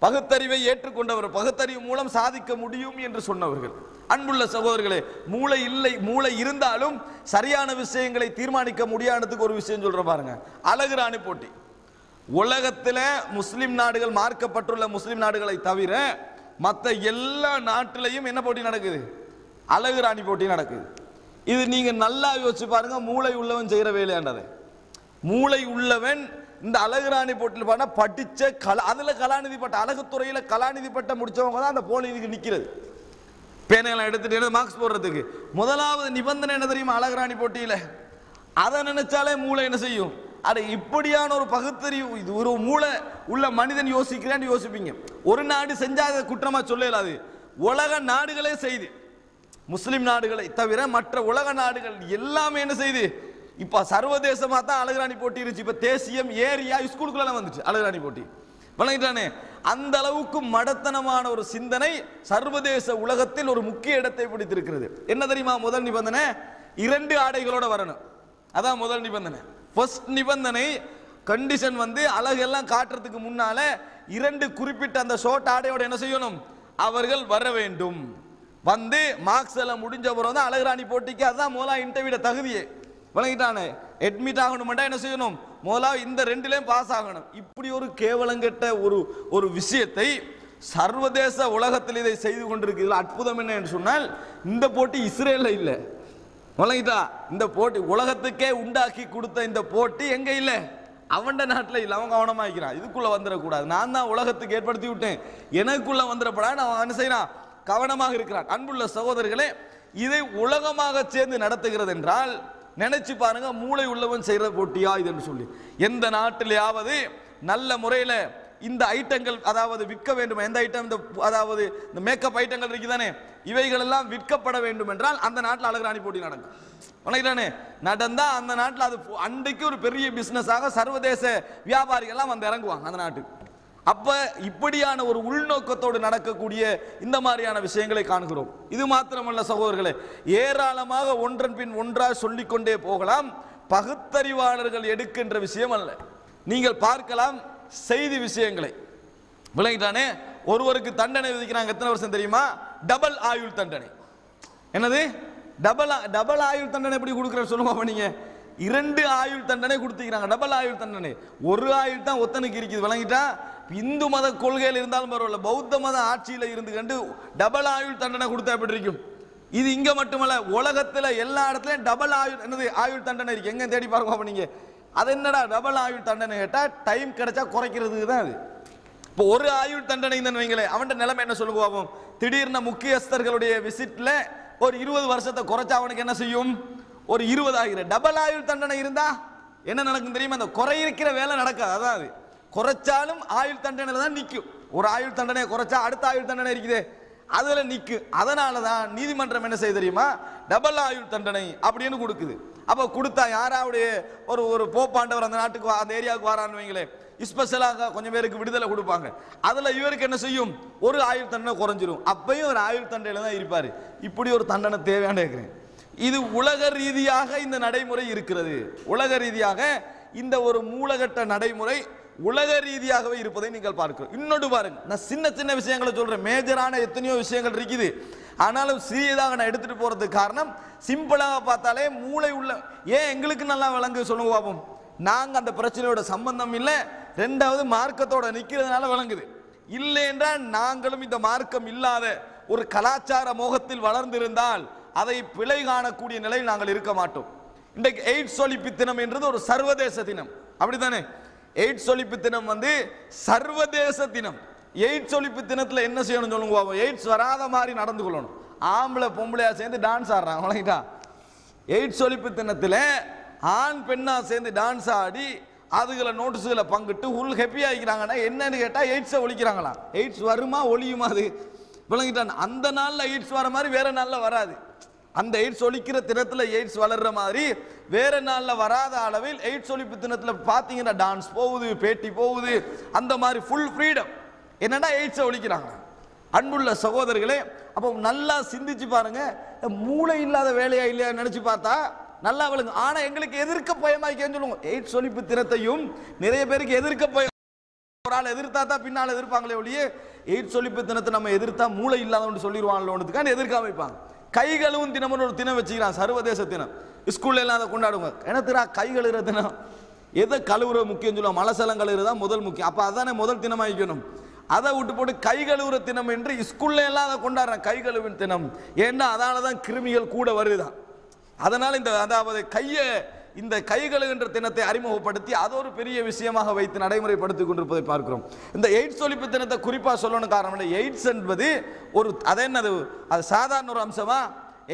பகுத்தறிவை ஏற்றுக்கொண்டவர், பகுத்தறிவு மூலம் சாதிக்க முடியும் என்று சொன்னவர்கள். அன்புள்ள சகோதரர்களே, மூளை இல்லை, மூளை இருந்தாலும் சரியான விஷயங்களை தீர்மானிக்க முடியாததுக்கு ஒரு விஷயம் சொல்ற பாருங்க. அழகு ராணி போட்டி. உலகத்தில் முஸ்லிம் நாடுகள், மார்க்கப்பட்டுள்ள முஸ்லிம் நாடுகளை தவிர மற்ற எல்லா நாட்டிலையும் என்ன போட்டி நடக்குது? அழகு ராணி போட்டி நடக்குது. இது நீங்க நல்லா யோசிச்சு பாருங்க. மூளை உள்ளவன் செய்யற வேலையாண்டது. மூளை உள்ளவன் இந்த அழகு ராணி போட்டியில் பாருங்க, படிச்ச அதுல கலாநிதி பட்ட, அழகுத்துறையில கலாநிதி பட்ட முடிச்சவங்க தான் அந்த போலிக்கு நிக்கிறது. பேனையெல்லாம் எடுத்துட்டு மார்க்ஸ் போடுறதுக்கு முதலாவது நிபந்தனை என்ன தெரியுமா? அழகு ராணி போட்டியில அதை நினைச்சாலே மூளை என்ன செய்யும்? அட இப்படியான ஒரு பகுத்தறிவு, இது ஒரு மூளை உள்ள மனிதன் யோசிக்கிறான்னு யோசிப்பீங்க. ஒரு நாடு செஞ்சா அதை குற்றமா சொல்லலாது. உலக நாடுகளே செய்து, முஸ்லிம் நாடுகளை தவிர மற்ற உலக நாடுகள் எல்லாமே என்ன செய்து, இப்ப சர்வதேசமா தான் அழகுராணி போட்டி இருந்துச்சு. இப்ப தேசியம், ஏரியா, ஸ்கூலுக்குள்ள வந்துச்சு அழகுராணி போட்டி. வழங்கிட்டானே. அந்த அளவுக்கு மடத்தனமான ஒரு சிந்தனை சர்வதேச உலகத்தில் ஒரு முக்கிய இடத்தை பிடித்திருக்கிறது. என்ன தெரியுமா? முதல் நிபந்தனை 2 ஆடைகளோட வரணும். அதான் முதல் நிபந்தனை. ஃபர்ஸ்ட் நிபந்தனை கண்டிஷன் வந்து அழகெல்லாம் காட்டுறதுக்கு முன்னால 2 குறிப்பிட்ட அந்த ஷார்ட் ஆடையோட என்ன செய்யணும்? அவர்கள் வர வேண்டும். வந்து மார்க்ஸ் எல்லாம் முடிஞ்ச பிறகு தான் அழகுராணி போட்டிக்கு அதான் மோலா இன்டர்வியூ தகுதியே. வழங்கிட்டானே. அட்மிட் ஆகணும்னா என்ன செய்யணும்? மோலா இந்த 2லயும் பாஸ் ஆகணும். இப்படி ஒரு கேவலங்கெட்ட ஒரு விஷயத்தை சர்வதேச உலகத்தில் இதை செய்து கொண்டிருக்கிறது. அற்புதம் என்ன என்று சொன்னால், இந்த போட்டி இஸ்ரேல்ல இல்லை. வழங்கிட்டா. இந்த போட்டி உலகத்துக்கே உண்டாக்கி கொடுத்த இந்த போட்டி எங்க இல்லை? அவன் நாட்டில் இல்லை. அவன் கவனமா இருக்கிறான். இதுக்குள்ள வந்துடக்கூடாது, நான் தான் உலகத்துக்கு ஏற்படுத்தி விட்டேன், எனக்குள்ள வந்துடப்படாது அவன் என்ன செய்யறான்? கவனமாக இருக்கிறான். அன்புள்ள சகோதரர்களே, இதை உலகமாக சேர்ந்து நடத்துகிறது என்றால் நினைச்சு பாருங்க, மூளை உள்ளவன் செய்யற போட்டியா இது என்று சொல்லி. எந்த நாட்டிலேயாவது நல்ல முறையில் இந்த ஐட்டங்கள் அதாவது விற்க வேண்டும், எந்த ஐட்டம் இந்த அதாவது இந்த மேக்கப் ஐட்டங்கள் இருக்குதானே, இவைகள் எல்லாம் விற்கப்பட வேண்டும் என்றால் அந்த நாட்டில் அழகுராணி போட்டி நடக்கும். வணங்கிட்டானே. நடந்தா அந்த நாட்டில் அது அன்றைக்கு ஒரு பெரிய பிசினஸாக சர்வதேச வியாபாரிகள்லாம் வந்து இறங்குவாங்க அந்த நாட்டுக்கு. அப்ப இப்படியான ஒரு உள்நோக்கத்தோடு நடக்கக்கூடிய இந்த மாதிரியான விஷயங்களை காண்கிறோம். இது மாத்திரமல்ல சகோதரர்களே, ஏராளமாக ஒன்றன் பின் ஒன்றாக சொல்லிக்கொண்டே போகலாம். பகுத்தறிவாளர்கள் எடுக்கின்ற விஷயம் அல்ல. நீங்கள் பார்க்கலாம் செய்தி விஷயங்களை. விளங்கிட்டானே. ஒருவருக்கு தண்டனை விதிக்கிறாங்க. எத்தனை வருஷம் தெரியுமா? டபுள் ஆயுள் தண்டனை. என்னது? டபுள் ஆயுள் தண்டனை எப்படி கொடுக்குற சொல்லுவாங்க நீங்க? 2 ஆயுள் தண்டனை கொடுத்துக்கிறாங்க. டபுள் ஆயுள் தண்டனை. ஒரு ஆயுள் தான் ஒத்தனுக்கு இருக்குது. விளங்கிட்டா. இந்து மத கொள்கையில் இருந்தாலும் பரவாயில்ல, பௌத்த மத ஆட்சியில் இருந்து கண்டு டபுள் ஆயுள் தண்டனை கொடுத்தா எப்படி இருக்கும்? இது இங்க மட்டுமல்ல, உலகத்துல எல்லா இடத்துலயும் டபுள் ஆயுள் என்னது ஆயுள் தண்டனை இருக்கு. எங்க தேடி பாருங்க நீங்க. அது என்னடா டபுள் ஆயுள் தண்டனை கேட்டா, டைம் கிடைச்சா குறைக்கிறதுக்கு தான் அது. இப்போ ஒரு ஆயுள் தண்டனை வைங்களே, அவன் நிலைமை என்ன சொல்லுவோம்? திடீர்னு முக்கியஸ்தர்களுடைய விசிட்ல ஒரு 20 வருஷத்தை குறைச்சா அவனுக்கு என்ன செய்யும்? ஒரு 20 ஆகிற. டபுள் ஆயுள் தண்டனை இருந்தா என்ன நடக்கும் தெரியுமா? அந்த குறையிருக்கிற வேலை நடக்காது. அதாவது குறைச்சாலும் ஆயுள் தண்டனையில தான் நிற்கும். ஒரு ஆயுள் தண்டனையை குறைச்சா அடுத்த ஆயுள் தண்டனை இருக்குது, அதுல நிற்கும். அதனால தான் நீதிமன்றம் என்ன செய்ய தெரியுமா? டபுள் ஆயுள் தண்டனை அப்படின்னு கொடுக்குது. அப்ப கொடுத்தா யாராவுடைய ஒரு போப்பாண்டவர் அந்த நாட்டுக்கு அந்த ஏரியாவுக்கு வரான்னு வைங்களே, ஸ்பெஷலாக கொஞ்சம் பேருக்கு விடுதலை கொடுப்பாங்க. அதுல இவருக்கு என்ன செய்யும்? ஒரு ஆயுள் தண்டனை குறைஞ்சிரும். அப்பயும் ஒரு ஆயுள் தண்டனையில தான் இருப்பாரு. இப்படி ஒரு தண்டனை தேவையான இருக்கிறேன். இது உலக ரீதியாக இந்த நடைமுறை இருக்கிறது. உலக ரீதியாக இந்த ஒரு மூலகட்ட நடைமுறை உலக ரீதியாகவே இருப்பதை நீங்கள் பார்க்கிறோம். இன்னொன்று பாருங்க, நான் சின்ன சின்ன விஷயங்களை சொல்றேன். மேஜரான எத்தனையோ விஷயங்கள் இருக்குது. ஆனாலும் சிறியதாக நான் எடுத்துட்டு போறதுக்கு காரணம், சிம்பிளாக பார்த்தாலே மூளை உள்ள ஏன் எங்களுக்கு நல்லா விளங்கு சொல்லுங்க பாப்போம். நாங்க அந்த பிரச்சனையோட சம்பந்தம் இல்லை, ரெண்டாவது மார்க்கத்தோட நிக்கிறதுனால விளங்குது. இல்லை என்றால் நாங்களும் இந்த மார்க்கம் இல்லாத ஒரு கலாச்சார மோகத்தில் வளர்ந்திருந்தால் அதை பிழை காணக்கூடிய நிலையில் நாங்கள் இருக்க மாட்டோம். இன்றைக்கு எய்ட்ஸ் ஒழிப்பு தினம் என்றது ஒரு சர்வதேச தினம், அப்படித்தானே? எய்ட்ஸ் ஒழிப்பு தினம் வந்து சர்வதேச தினம். எய்ட்ஸ் ஒழிப்பு தினத்தில் என்ன செய்யணும் சொல்லுங்க? எய்ட்ஸ் வராத மாதிரி நடந்து கொள்ளணும். ஆம்பளை பொம்பளையா சேர்ந்து டான்ஸ் ஆடுறாங்க. வணங்கிட்டா. எய்ட்ஸ் ஒழிப்பு தினத்தில் ஆண் பெண்ணா சேர்ந்து டான்ஸ் ஆடி அதுகளை நோட்டீஸுகளை பங்கிட்டு ஃபுல் ஹெப்பி ஆகிக்கிறாங்கன்னா என்னன்னு கேட்டால் எய்ட்ஸை ஒழிக்கிறாங்களா? எய்ட்ஸ் வருமா ஒழியுமா? அது விளங்கிட்டான். அந்த நாளில் எய்ட்ஸ் வர மாதிரி வேற நாளில் வராது. அந்த எய்ட்ஸ் ஒழிக்கிற தினத்தில் எய்ட்ஸ் வளர்ற மாதிரி வேற நாளில் வராத அளவில் எய்ட்ஸ் ஒழிப்பு தினத்தில் பார்த்தீங்கன்னா டான்ஸ் போகுது, பேட்டி போகுது, அந்த மாதிரி ஃபுல் ஃப்ரீடம். என்னன்னா எய்ட்ஸை ஒழிக்கிறாங்க. அன்புள்ள சகோதரர்களே, அப்போ நல்லா சிந்திச்சு பாருங்க, மூளை இல்லாத வேலையா இல்லையா நினைச்சு பார்த்தா நல்லா விளங்கு. ஆனா எங்களுக்கு எதிர்க்க பயமாக்கேன்னு சொல்லுவோம். எய்ட்ஸ் ஒழிப்பு தினத்தையும் நிறைய பேருக்கு எதிர்க்க பயம். ஒரு ஆள் எதிர்த்தா தான் பின்னால் எதிர்ப்பாங்களே ஒழிய எய்ட்ஸ் ஒழிப்பு தினத்தை நம்ம எதிர்த்தா மூளை இல்லாதவன்னு சொல்லிடுவாங்களோன்றதுக்கான எதிர்க்காம வைப்பாங்க. கைகளும் தினம்னு ஒரு தினம் வச்சுக்கிறான், சர்வதேச தினம். ஸ்கூல்ல எல்லாம் அதை கொண்டாடுவாங்க. என்னத்துறா கை கழுவுற தினம்? எதை கழுவுற முக்கியம் சொல்லுவாங்க, மலசலம் கழுவுறதான் முதல் முக்கியம். அப்ப அதானே முதல் தினம் ஆகிக்கணும். அதை விட்டு போட்டு கை கழுவுற தினம் என்று ஸ்கூல்ல எல்லாம் அதை கொண்டாடுறான், கை கழுவின் தினம். ஏன்னா அதனாலதான் கிருமிகள் கூட வருதுதான். அதனால இந்த அதாவது இந்த கை கழுவுகின்ற தினத்தை அறிமுகப்படுத்தி அது ஒரு பெரிய விஷயமாக வைத்து நடைமுறைப்படுத்திக் கொண்டிருப்பதை பார்க்கிறோம். இந்த எய்ட்ஸ் ஒழிப்பு தினத்தை குறிப்பா சொல்லணும் காரணம், எய்ட்ஸ் என்பது ஒரு அது என்னது, அது சாதாரண ஒரு அம்சமா?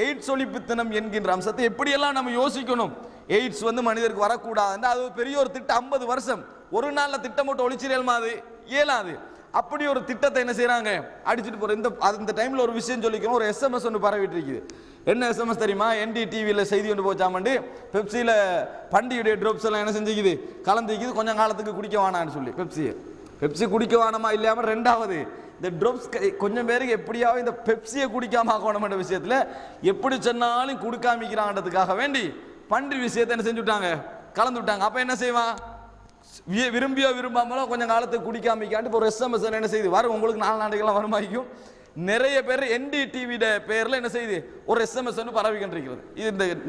எய்ட்ஸ் ஒழிப்பு தினம் என்கின்ற அம்சத்தை எப்படியெல்லாம் நம்ம யோசிக்கணும். எய்ட்ஸ் மனிதருக்கு வரக்கூடாது, அது பெரிய ஒரு திட்டம். 50 வருஷம் ஒரு நாள்ல திட்டம் போட்டு ஒழிச்சிடலாமா? அது இயலாது. அப்படி ஒரு திட்டத்தை என்ன செய்யறாங்க, அடிச்சுட்டு போற. இந்த டைம்ல ஒரு விஷயம் சொல்லிக்கணும். ஒரு SMS ஒன்று பரவிட்டு இருக்குது. என்ன SMS தெரியுமா? NDTVல செய்தி ஒன்று போச்சாமண்டு பெப்சியில பண்டியுடைய ட்ராப்ஸ் எல்லாம் என்ன செஞ்சுக்குது, கலந்துக்குது. கொஞ்சம் காலத்துக்கு குடிக்க வேணான்னு சொல்லி பெப்சி குடிக்க வேணாமா இல்லையாம. ரெண்டாவது இந்த ட்ராப்ஸ் கொஞ்சம் பேருக்கு எப்படியாவது இந்த பெப்சியை குடிக்காம ஆகணும்ன்ற விஷயத்துல எப்படி சொன்னாலும் குடுக்காமிக்கிறாங்கிறதுக்காக வேண்டி பண்டி விஷயத்தை என்ன செஞ்சு விட்டாங்க, கலந்து விட்டாங்க. அப்ப என்ன செய்வான், விரும்பியோ விரும்பாமலோ கொஞ்சம் காலத்துக்கு குடிக்காமிக்காண்டு ஒரு SMS என்ன செய்யுது வரும். உங்களுக்கு 4 நாடுகள்லாம் வருமாக்கும். நிறைய பேர் NDTV பேர்ல என்ன செய்யுது, ஒரு SMS பரவிக்கின்றிருக்கிறது.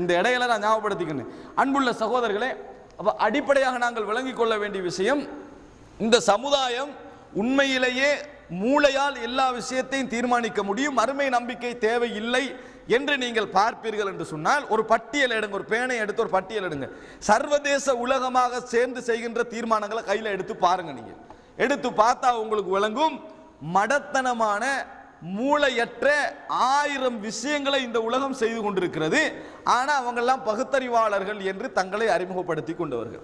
இந்த இடையில நான் ஞாபகப்படுத்திக்கணும். அன்புள்ள சகோதரர்களே, அப்ப அடிப்படையாக நாங்கள் விளங்கிக் கொள்ள வேண்டிய விஷயம், இந்த சமுதாயம் உண்மையிலேயே மூளையால் எல்லா விஷயத்தையும் தீர்மானிக்க முடியும், மறுமை நம்பிக்கை தேவையில்லை என்று நீங்கள் பார்ப்பீர்கள் என்று சொன்னால் ஒரு பட்டியல் எடுங்க, ஒரு பேனை எடுத்து ஒரு பட்டியல் எடுங்க. சர்வதேச உலகமாக சேர்ந்து செய்கின்ற தீர்மானங்களை கையில் எடுத்து பாருங்க. நீங்க எடுத்து பார்த்தா உங்களுக்கு விளங்கும், மடத்தனமான மூளையற்ற 1000 விஷயங்களை இந்த உலகம் செய்து கொண்டிருக்கிறது. ஆனா அவங்க எல்லாம் பகுத்தறிவாளர்கள் என்று தங்களை அறிமுகப்படுத்தி கொண்டவர்கள்,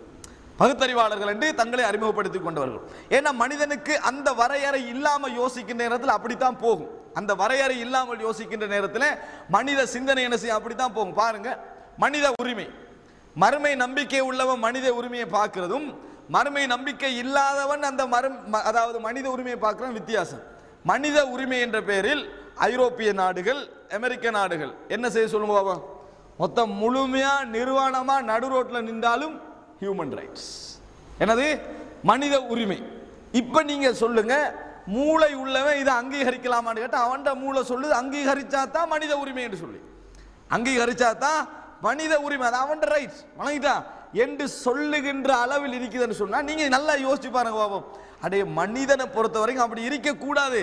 பகுத்தறிவாளர்கள் என்று தங்களை அறிமுகப்படுத்தி கொண்டவர்கள். ஏன்னா மனிதனுக்கு அந்த வரையறை இல்லாம யோசிக்கின்ற நேரத்தில் அப்படித்தான் போகும். அந்த வரையறை இல்லாமல் யோசிக்கின்ற நேரத்தில் மனித சிந்தனை என்ன செய்யும், அப்படித்தான் போகும். பாருங்க, மனித உரிமை, மறுமை நம்பிக்கை உள்ளவன் மனித உரிமையை பார்க்கிறதும் மறுமை நம்பிக்கை இல்லாதவன் அந்த அதாவது மனித உரிமையை பார்க்கிறவன் வித்தியாசம். மனித உரிமை என்ற பெயரில் ஐரோப்பிய நாடுகள், அமெரிக்க நாடுகள் என்ன செய்ய சொல்லுங்க, மொத்தம் முழுமையா நிர்வாணமா நடு ரோட்ல நின்றாலும் ஹியூமன் ரைட்ஸ், என்னது மனித உரிமை. இப்ப நீங்க சொல்லுங்க, மூளை உள்ளவன் இதை அங்கீகரிக்கலாமான்னு கேட்டா அவன் மூளை சொல்லுது அங்கீகரிச்சா தான் மனித உரிமை என்று சொல்லி, அங்கீகரிச்சா தான் மனித உரிமை, அது அவன் ரைட்ஸ் வணங்கிட்டா என்று சொல்லுகின்ற அளவில் இருக்குதுன்னு சொன்னா நீங்க நல்லா யோசிச்சு பாருங்க பாபம். அடே, மனிதனை பொறுத்த வரைக்கும் அப்படி இருக்கக்கூடாது.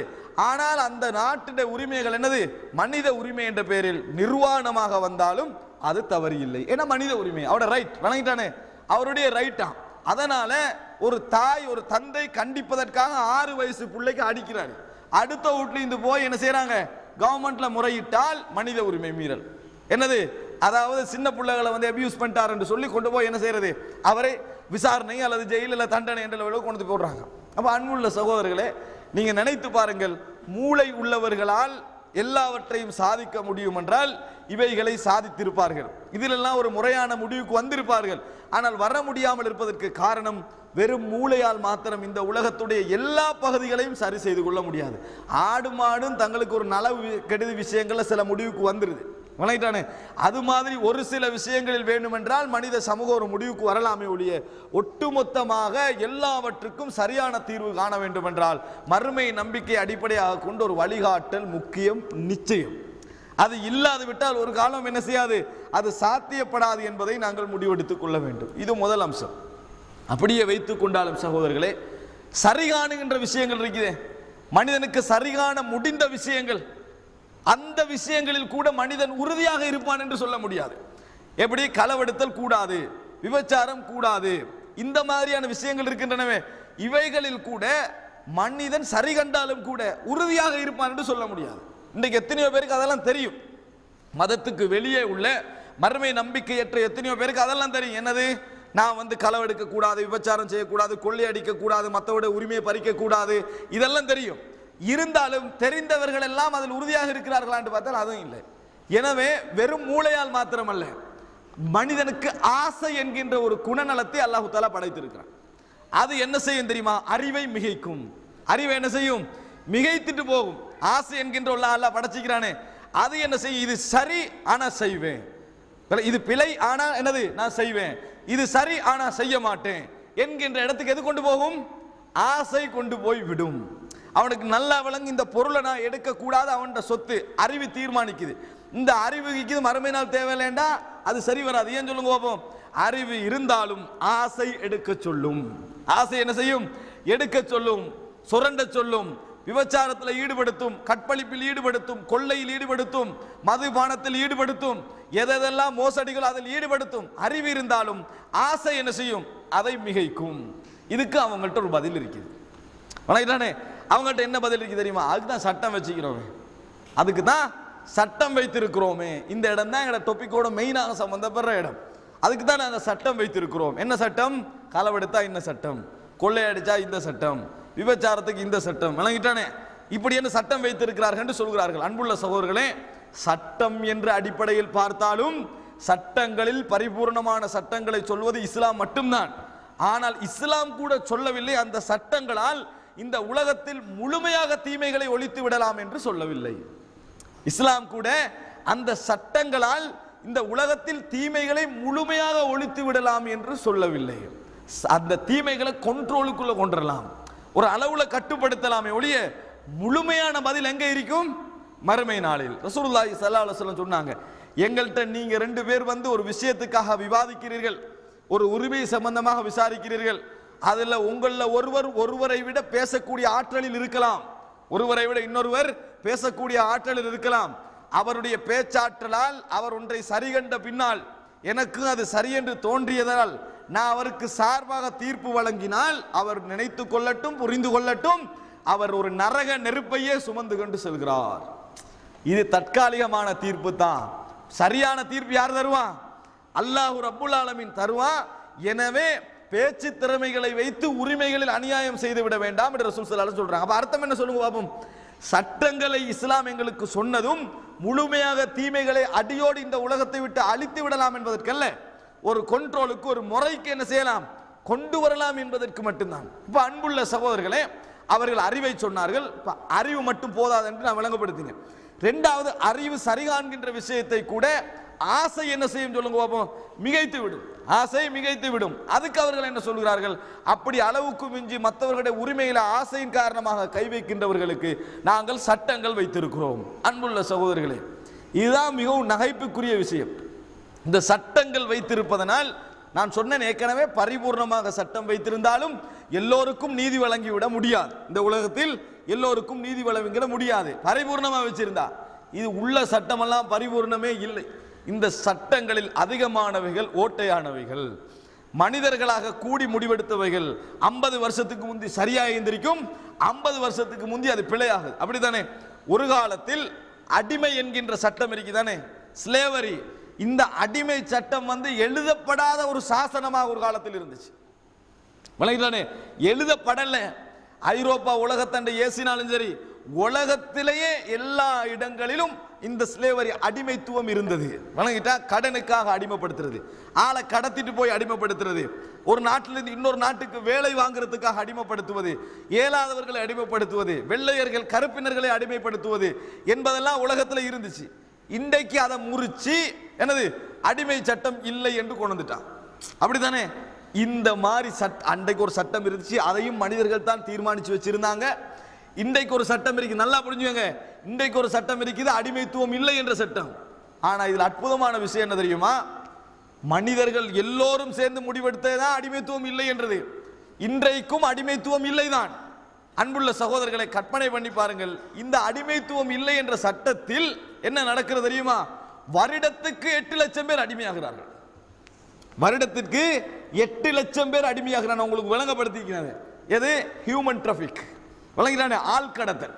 ஆனால் அந்த நாட்டின் உரிமைகள் என்னது, மனித உரிமை என்ற பெயரில் நிர்வாணமாக வந்தாலும் அது தவறு இல்லை. ஏன்னா மனித உரிமை அவரோட ரைட் வணங்கிட்டானே, அவருடைய ரைட்டா. அதனால ஒரு தாய் ஒரு தந்தை கண்டிப்பதற்காக 6 வயசு பிள்ளைக்கு அடிக்கிறாரு. அடுத்த வீட்டுல இருந்து போய் என்ன செய்யறாங்க, கவர்மெண்ட்ல முறையிட்டால் மனித உரிமை மீறல். என்னது, அதாவது சின்ன பிள்ளைகளை அபியூஸ் பண்ணிட்டார் என்று சொல்லி கொண்டு போய் என்ன செய்யறது, அவரை விசாரணை அல்லது ஜெயிலில் தண்டனை என்ற அளவுக்கு கொண்டு போடுறாங்க. அப்ப அன்புள்ள சகோதரர்களே, நீங்க நினைத்து பாருங்கள், மூளை உள்ளவர்களால் எல்லாவற்றையும் சாதிக்க முடியும் என்றால் இவைகளை சாதித்திருப்பார்கள், இதிலெல்லாம் ஒரு முறையான முடிவுக்கு வந்திருப்பார்கள். ஆனால் வர முடியாமல் இருப்பதற்கு காரணம் வெறும் மூளையால் மாத்திரம் இந்த உலகத்துடைய எல்லா பகுதிகளையும் சரி செய்து கொள்ள முடியாது. ஆடு மாடும் தங்களுக்கு ஒரு நலவு கெடுதி விஷயங்கள்ல சில முடிவுக்கு வந்துருது வணங்கிட்டானே, அது மாதிரி ஒரு சில விஷயங்களில் வேண்டுமென்றால் மனித சமூகம் ஒரு முடிவுக்கு வரலாமே ஒழிய ஒட்டுமொத்தமாக எல்லாவற்றுக்கும் சரியான தீர்வு காண வேண்டும் என்றால் மறுமை நம்பிக்கை அடிப்படையாக கொண்டு ஒரு வழிகாட்டல் முக்கியம், நிச்சயம். அது இல்லாது விட்டால் ஒரு காலம் என்ன செய்யாது, அது சாத்தியப்படாது என்பதை நாங்கள் முடிவெடுத்துக் கொள்ள வேண்டும். இது முதல் அம்சம். அப்படியே வைத்துக் கொண்டாலும் சகோதரர்களே, சரிகாணுகின்ற விஷயங்கள் இருக்குதே, மனிதனுக்கு சரிகாண முடிந்த விஷயங்கள், அந்த விஷயங்களில் கூட மனிதன் உறுதியாக இருப்பான் என்று சொல்ல முடியாது. எப்படி, களவெடுத்தல் கூடாது, விபச்சாரம் கூடாது, இந்த மாதிரியான விஷயங்கள் இருக்கின்றனவே, இவைகளில் கூட மனிதன் சரி கண்டாலும் கூட உறுதியாக இருப்பான் என்று சொல்ல முடியாது. இன்றைக்கு எத்தனையோ பேருக்கு அதெல்லாம் தெரியும். மதத்துக்கு வெளியே உள்ள மறுமை நம்பிக்கையற்ற எத்தனையோ பேருக்கு அதெல்லாம் தெரியும். என்னது, நான் களவெடுக்க கூடாது, விபச்சாரம் செய்யக்கூடாது, கொள்ளையடிக்க கூடாது, மற்றவோட உரிமையை பறிக்க கூடாது, இதெல்லாம் தெரியும். இருந்தாலும் தெரிந்தவர்கள் எல்லாம் அதில் உறுதியாக இருக்கிறார்களா என்று பார்த்தால் அதுவும் இல்லை. எனவே வெறும் மூளையால் மாத்திரமல்ல, மனிதனுக்கு ஆசை என்கின்ற ஒரு குணநலத்தை அல்லாஹ் தஆலா படைத்திருக்கிறான். அது என்ன செய்யும் தெரியுமா? அறிவை மிகைக்கும். அறிவை என்ன செய்யும்? மிகைத்துட்டு போகும். ஆசை என்கின்ற அல்லாஹ் படைச்சிக்கிறானே, அது என்ன செய்யும்? இது சரி ஆனா செய்வேன், இது பிழை ஆனா என்னது நான் செய்வேன், இது சரி ஆனா செய்ய மாட்டேன் என்கின்ற இடத்துக்கு எது கொண்டு போகும்? ஆசை கொண்டு போய் விடும். அவனுக்கு நல்லா விளங்கு இந்த பொருளை நான் எடுக்க கூடாது, அவன் சொத்து அறிவு தீர்மானிக்குது. இந்த அறிவுக்கு மறுமை நாள் தேவையில்லைண்டா அது சரி வராது. ஏன் சொல்லுங்க பாப்போம்? அறிவு இருந்தாலும் ஆசை எடுக்க சொல்லும். ஆசை என்ன செய்யும்? எடுக்க சொல்லும், சுரண்ட சொல்லும், விபச்சாரத்தில் ஈடுபடுத்தும், கற்பழிப்பில் ஈடுபடுத்தும், கொள்ளையில் ஈடுபடுத்தும், மதுபானத்தில் ஈடுபடுத்தும், எதெல்லாம் மோசடிகள் அதில் ஈடுபடுத்தும். அறிவு இருந்தாலும் ஆசை என்ன செய்யும்? அதை மிகைக்கும். இதுக்கு அவங்கள்ட்ட ஒரு பதில் இருக்குது. அவங்கள்ட்ட என்ன பதில் இருக்கு தெரியுமா? அதுக்கு தான் சட்டம் வச்சுக்கிறோமே, அதுக்கு தான் சட்டம் வைத்திருக்கிறோமே. இந்த இடம் தான் எங்களோட டொபிக்கோட மெயினாக சம்பந்தப்படுற இடம். அதுக்கு தான் நாங்கள் சட்டம் வைத்திருக்கிறோம். என்ன சட்டம்? களவெடுத்தா இந்த சட்டம், கொள்ளையடிச்சா இந்த சட்டம், விபச்சாரத்துக்கு இந்த சட்டம், விளங்கிட்டானே. இப்படி என்ன சட்டம் வைத்திருக்கிறார்கள் என்று சொல்கிறார்கள். அன்புள்ள சகோதரர்களே, சட்டம் என்ற அடிப்படையில் பார்த்தாலும் சட்டங்களில் பரிபூர்ணமான சட்டங்களை சொல்வது இஸ்லாம் மட்டும்தான். ஆனால் இஸ்லாம் கூட சொல்லவில்லை அந்த சட்டங்களால் இந்த உலகத்தில் முழுமையாக தீமைகளை ஒழித்து விடலாம் என்று சொல்லவில்லை. இஸ்லாம் கூட அந்த சட்டங்களால் இந்த உலகத்தில் தீமைகளை முழுமையாக ஒழித்து விடலாம் என்று சொல்லவில்லை. அந்த தீமைகளை கண்ட்ரோலுக்குள்ள கொண்டுறலாம், ஒரு அளவுல கட்டுப்படுத்தலாமே ஒழிய முழுமையான பதில் எங்க இருக்கும்? மறுமை நாளில். ரசூலுல்லாஹி ஸல்லல்லாஹு அலைஹி வஸல்லம் சொன்னாங்க, எங்கள்கிட்ட நீங்க 2 பேர் வந்து ஒரு விஷயத்துக்காக விவாதிக்கிறீர்கள், ஒரு உரிமை சம்பந்தமாக விசாரிக்கிறீர்கள், அதுல உங்கள ஒருவரை விட பேசக்கூடிய ஆற்றலில் இருக்கலாம், ஒருவரை விட இன்னொருவர் பேசக்கூடிய ஆற்றலில் இருக்கலாம். அவருடைய பேச்சாற்றலால் அவர் ஒன்றை சரிகண்ட பின்னால் எனக்கு அது சரி என்று தோன்றியதால் நான் அவருக்கு சார்பாக தீர்ப்பு வழங்கினால் அவர் நினைத்து கொள்ளட்டும், புரிந்து கொள்ளட்டும், அவர் ஒரு நரக நெருப்பையே சுமந்து கொண்டு செல்கிறார். இது தற்காலிகமான தீர்ப்பு தான். சரியான தீர்ப்பு யார் தருவான்? அல்லாஹ் ரப்புல் ஆலமீன் தருவான். எனவே பேச்சு திறமைகளை வைத்து உரிமைகளில் அநியாயம் செய்து விட வேண்டாம் என்று ரசூல் ஸல்லல்லாஹு அலைஹி வஸல்லம் சொல்றாங்க. அப்ப அர்த்தம் என்ன சொல்லுங்க பாப்போம்? சட்டங்களை இஸ்லாம் எங்களுக்கு சொன்னதும் முழுமையாக தீமைகளை அடியோடு இந்த உலகத்தை விட்டு அழித்து விடலாம் என்பதற்கல்ல, ஒரு கண்ட்ரோலுக்கு, ஒரு முறைக்கு என்ன செய்யலாம், கொண்டு வரலாம் என்பதற்கு மட்டும்தான். இப்ப அன்புள்ள சகோதரர்களே, அவர்கள் அறிவை சொன்னார்கள். அறிவு மட்டும் போதாது என்று நான் விளங்கப்படுத்தினேன். 2வது, அறிவு சரி காண்கின்ற விஷயத்தை கூட ஆசை என்ன செய்யும் சொல்லுங்க பாப்போம்? மிகைத்து விடும். ஆசை மிகைத்து விடும். அதுக்கு அவர்கள் என்ன சொல்கிறார்கள்? அப்படி அளவுக்கு மிஞ்சி மற்றவர்களுடைய உரிமையில ஆசையின் காரணமாக கை வைக்கின்றவர்களுக்கு நாங்கள் சட்டங்கள் வைத்திருக்கிறோம். அன்புள்ள சகோதரர்களே, இதுதான் மிகவும் நகைப்புக்குரிய விஷயம். இந்த சட்டங்கள் வைத்திருப்பதனால் நான் சொன்னேன் ஏற்கனவே, பரிபூர்ணமாக சட்டம் வைத்திருந்தாலும் எல்லோருக்கும் நீதி வழங்கிவிட முடியாது. இந்த உலகத்தில் எல்லோருக்கும் நீதி வழங்கிவிட முடியாது பரிபூர்ணமாக வச்சிருந்தா. இது உள்ள சட்டமெல்லாம் பரிபூர்ணமே இல்லை. இந்த சட்டங்களில் அதிகமானவைகள் ஓட்டையானவைகள், மனிதர்களாக கூடி முடிவெடுத்தவைகள். 50 வருஷத்துக்கு முந்தி சரியாக இருந்திருக்கும், 50 வருஷத்துக்கு முந்தி அது பிழையாகுது. அப்படித்தானே? ஒரு காலத்தில் அடிமை என்கின்ற சட்டம் இருக்குதானே, ஸ்லேவரி. இந்த அடிமை சட்டம் வந்து எழுதப்படாத ஒரு சாசனமாக ஒரு காலத்தில் இருந்துச்சு. விளங்கிட்டானே? எழுதப்படல. ஐரோப்பா உலகத்தண்டை ஏசினாலும் சரி, உலகத்திலேயே எல்லா இடங்களிலும் இந்த ஸ்லேவரி அடிமைத்துவம் இருந்தது. வணங்கிட்டா? கடனுக்காக அடிமைப்படுத்துறது, ஆளை கடத்திட்டு போய் அடிமைப்படுத்துறது, ஒரு நாட்டிலிருந்து இன்னொரு நாட்டுக்கு வேலை வாங்குறதுக்காக அடிமைப்படுத்துவது, இயலாதவர்களை அடிமைப்படுத்துவது, வெள்ளையர்கள் கருப்பினர்களை அடிமைப்படுத்துவது என்பதெல்லாம் உலகத்தில் இருந்துச்சு. இன்றைக்கு அதை முறிச்சு என்னது, அடிமை சட்டம் இல்லை என்று கொண்டு வந்துட்டான். அப்படித்தானே? இந்த மாதிரி அன்றைக்கு ஒரு சட்டம் இருந்துச்சு, அதையும் மனிதர்கள் தான் தீர்மானிச்சு வச்சிருந்தாங்க. இன்றைக்கு ஒரு சட்டம் இருக்கு, நல்லா புரிஞ்சுங்க. இன்றைக்கு ஒரு சட்டம் இருக்குது, அடிமைத்துவம் இல்லை என்ற சட்டம். ஆனா இதில் அற்புதமான விஷயம் என்ன தெரியுமா? மனிதர்கள் எல்லோரும் சேர்ந்து முடிவெடுத்ததான் அடிமைத்துவம் இல்லை என்றது. இன்றைக்கும் அடிமைத்துவம் இல்லைதான். அன்புள்ள சகோதரர்களை, கற்பனை பண்ணி பாருங்கள். இந்த அடிமைத்துவம் இல்லை என்ற சட்டத்தில் என்ன நடக்கிறது தெரியுமா? வருடத்துக்கு 8 லட்சம் பேர் அடிமையாகிறார்கள். வருடத்திற்கு 8 லட்சம் பேர் அடிமையாகிறான். உங்களுக்கு விளங்கப்படுத்திக்கிறது எது? Human traffic. விளங்கிறானே? ஆள் கடத்தல்.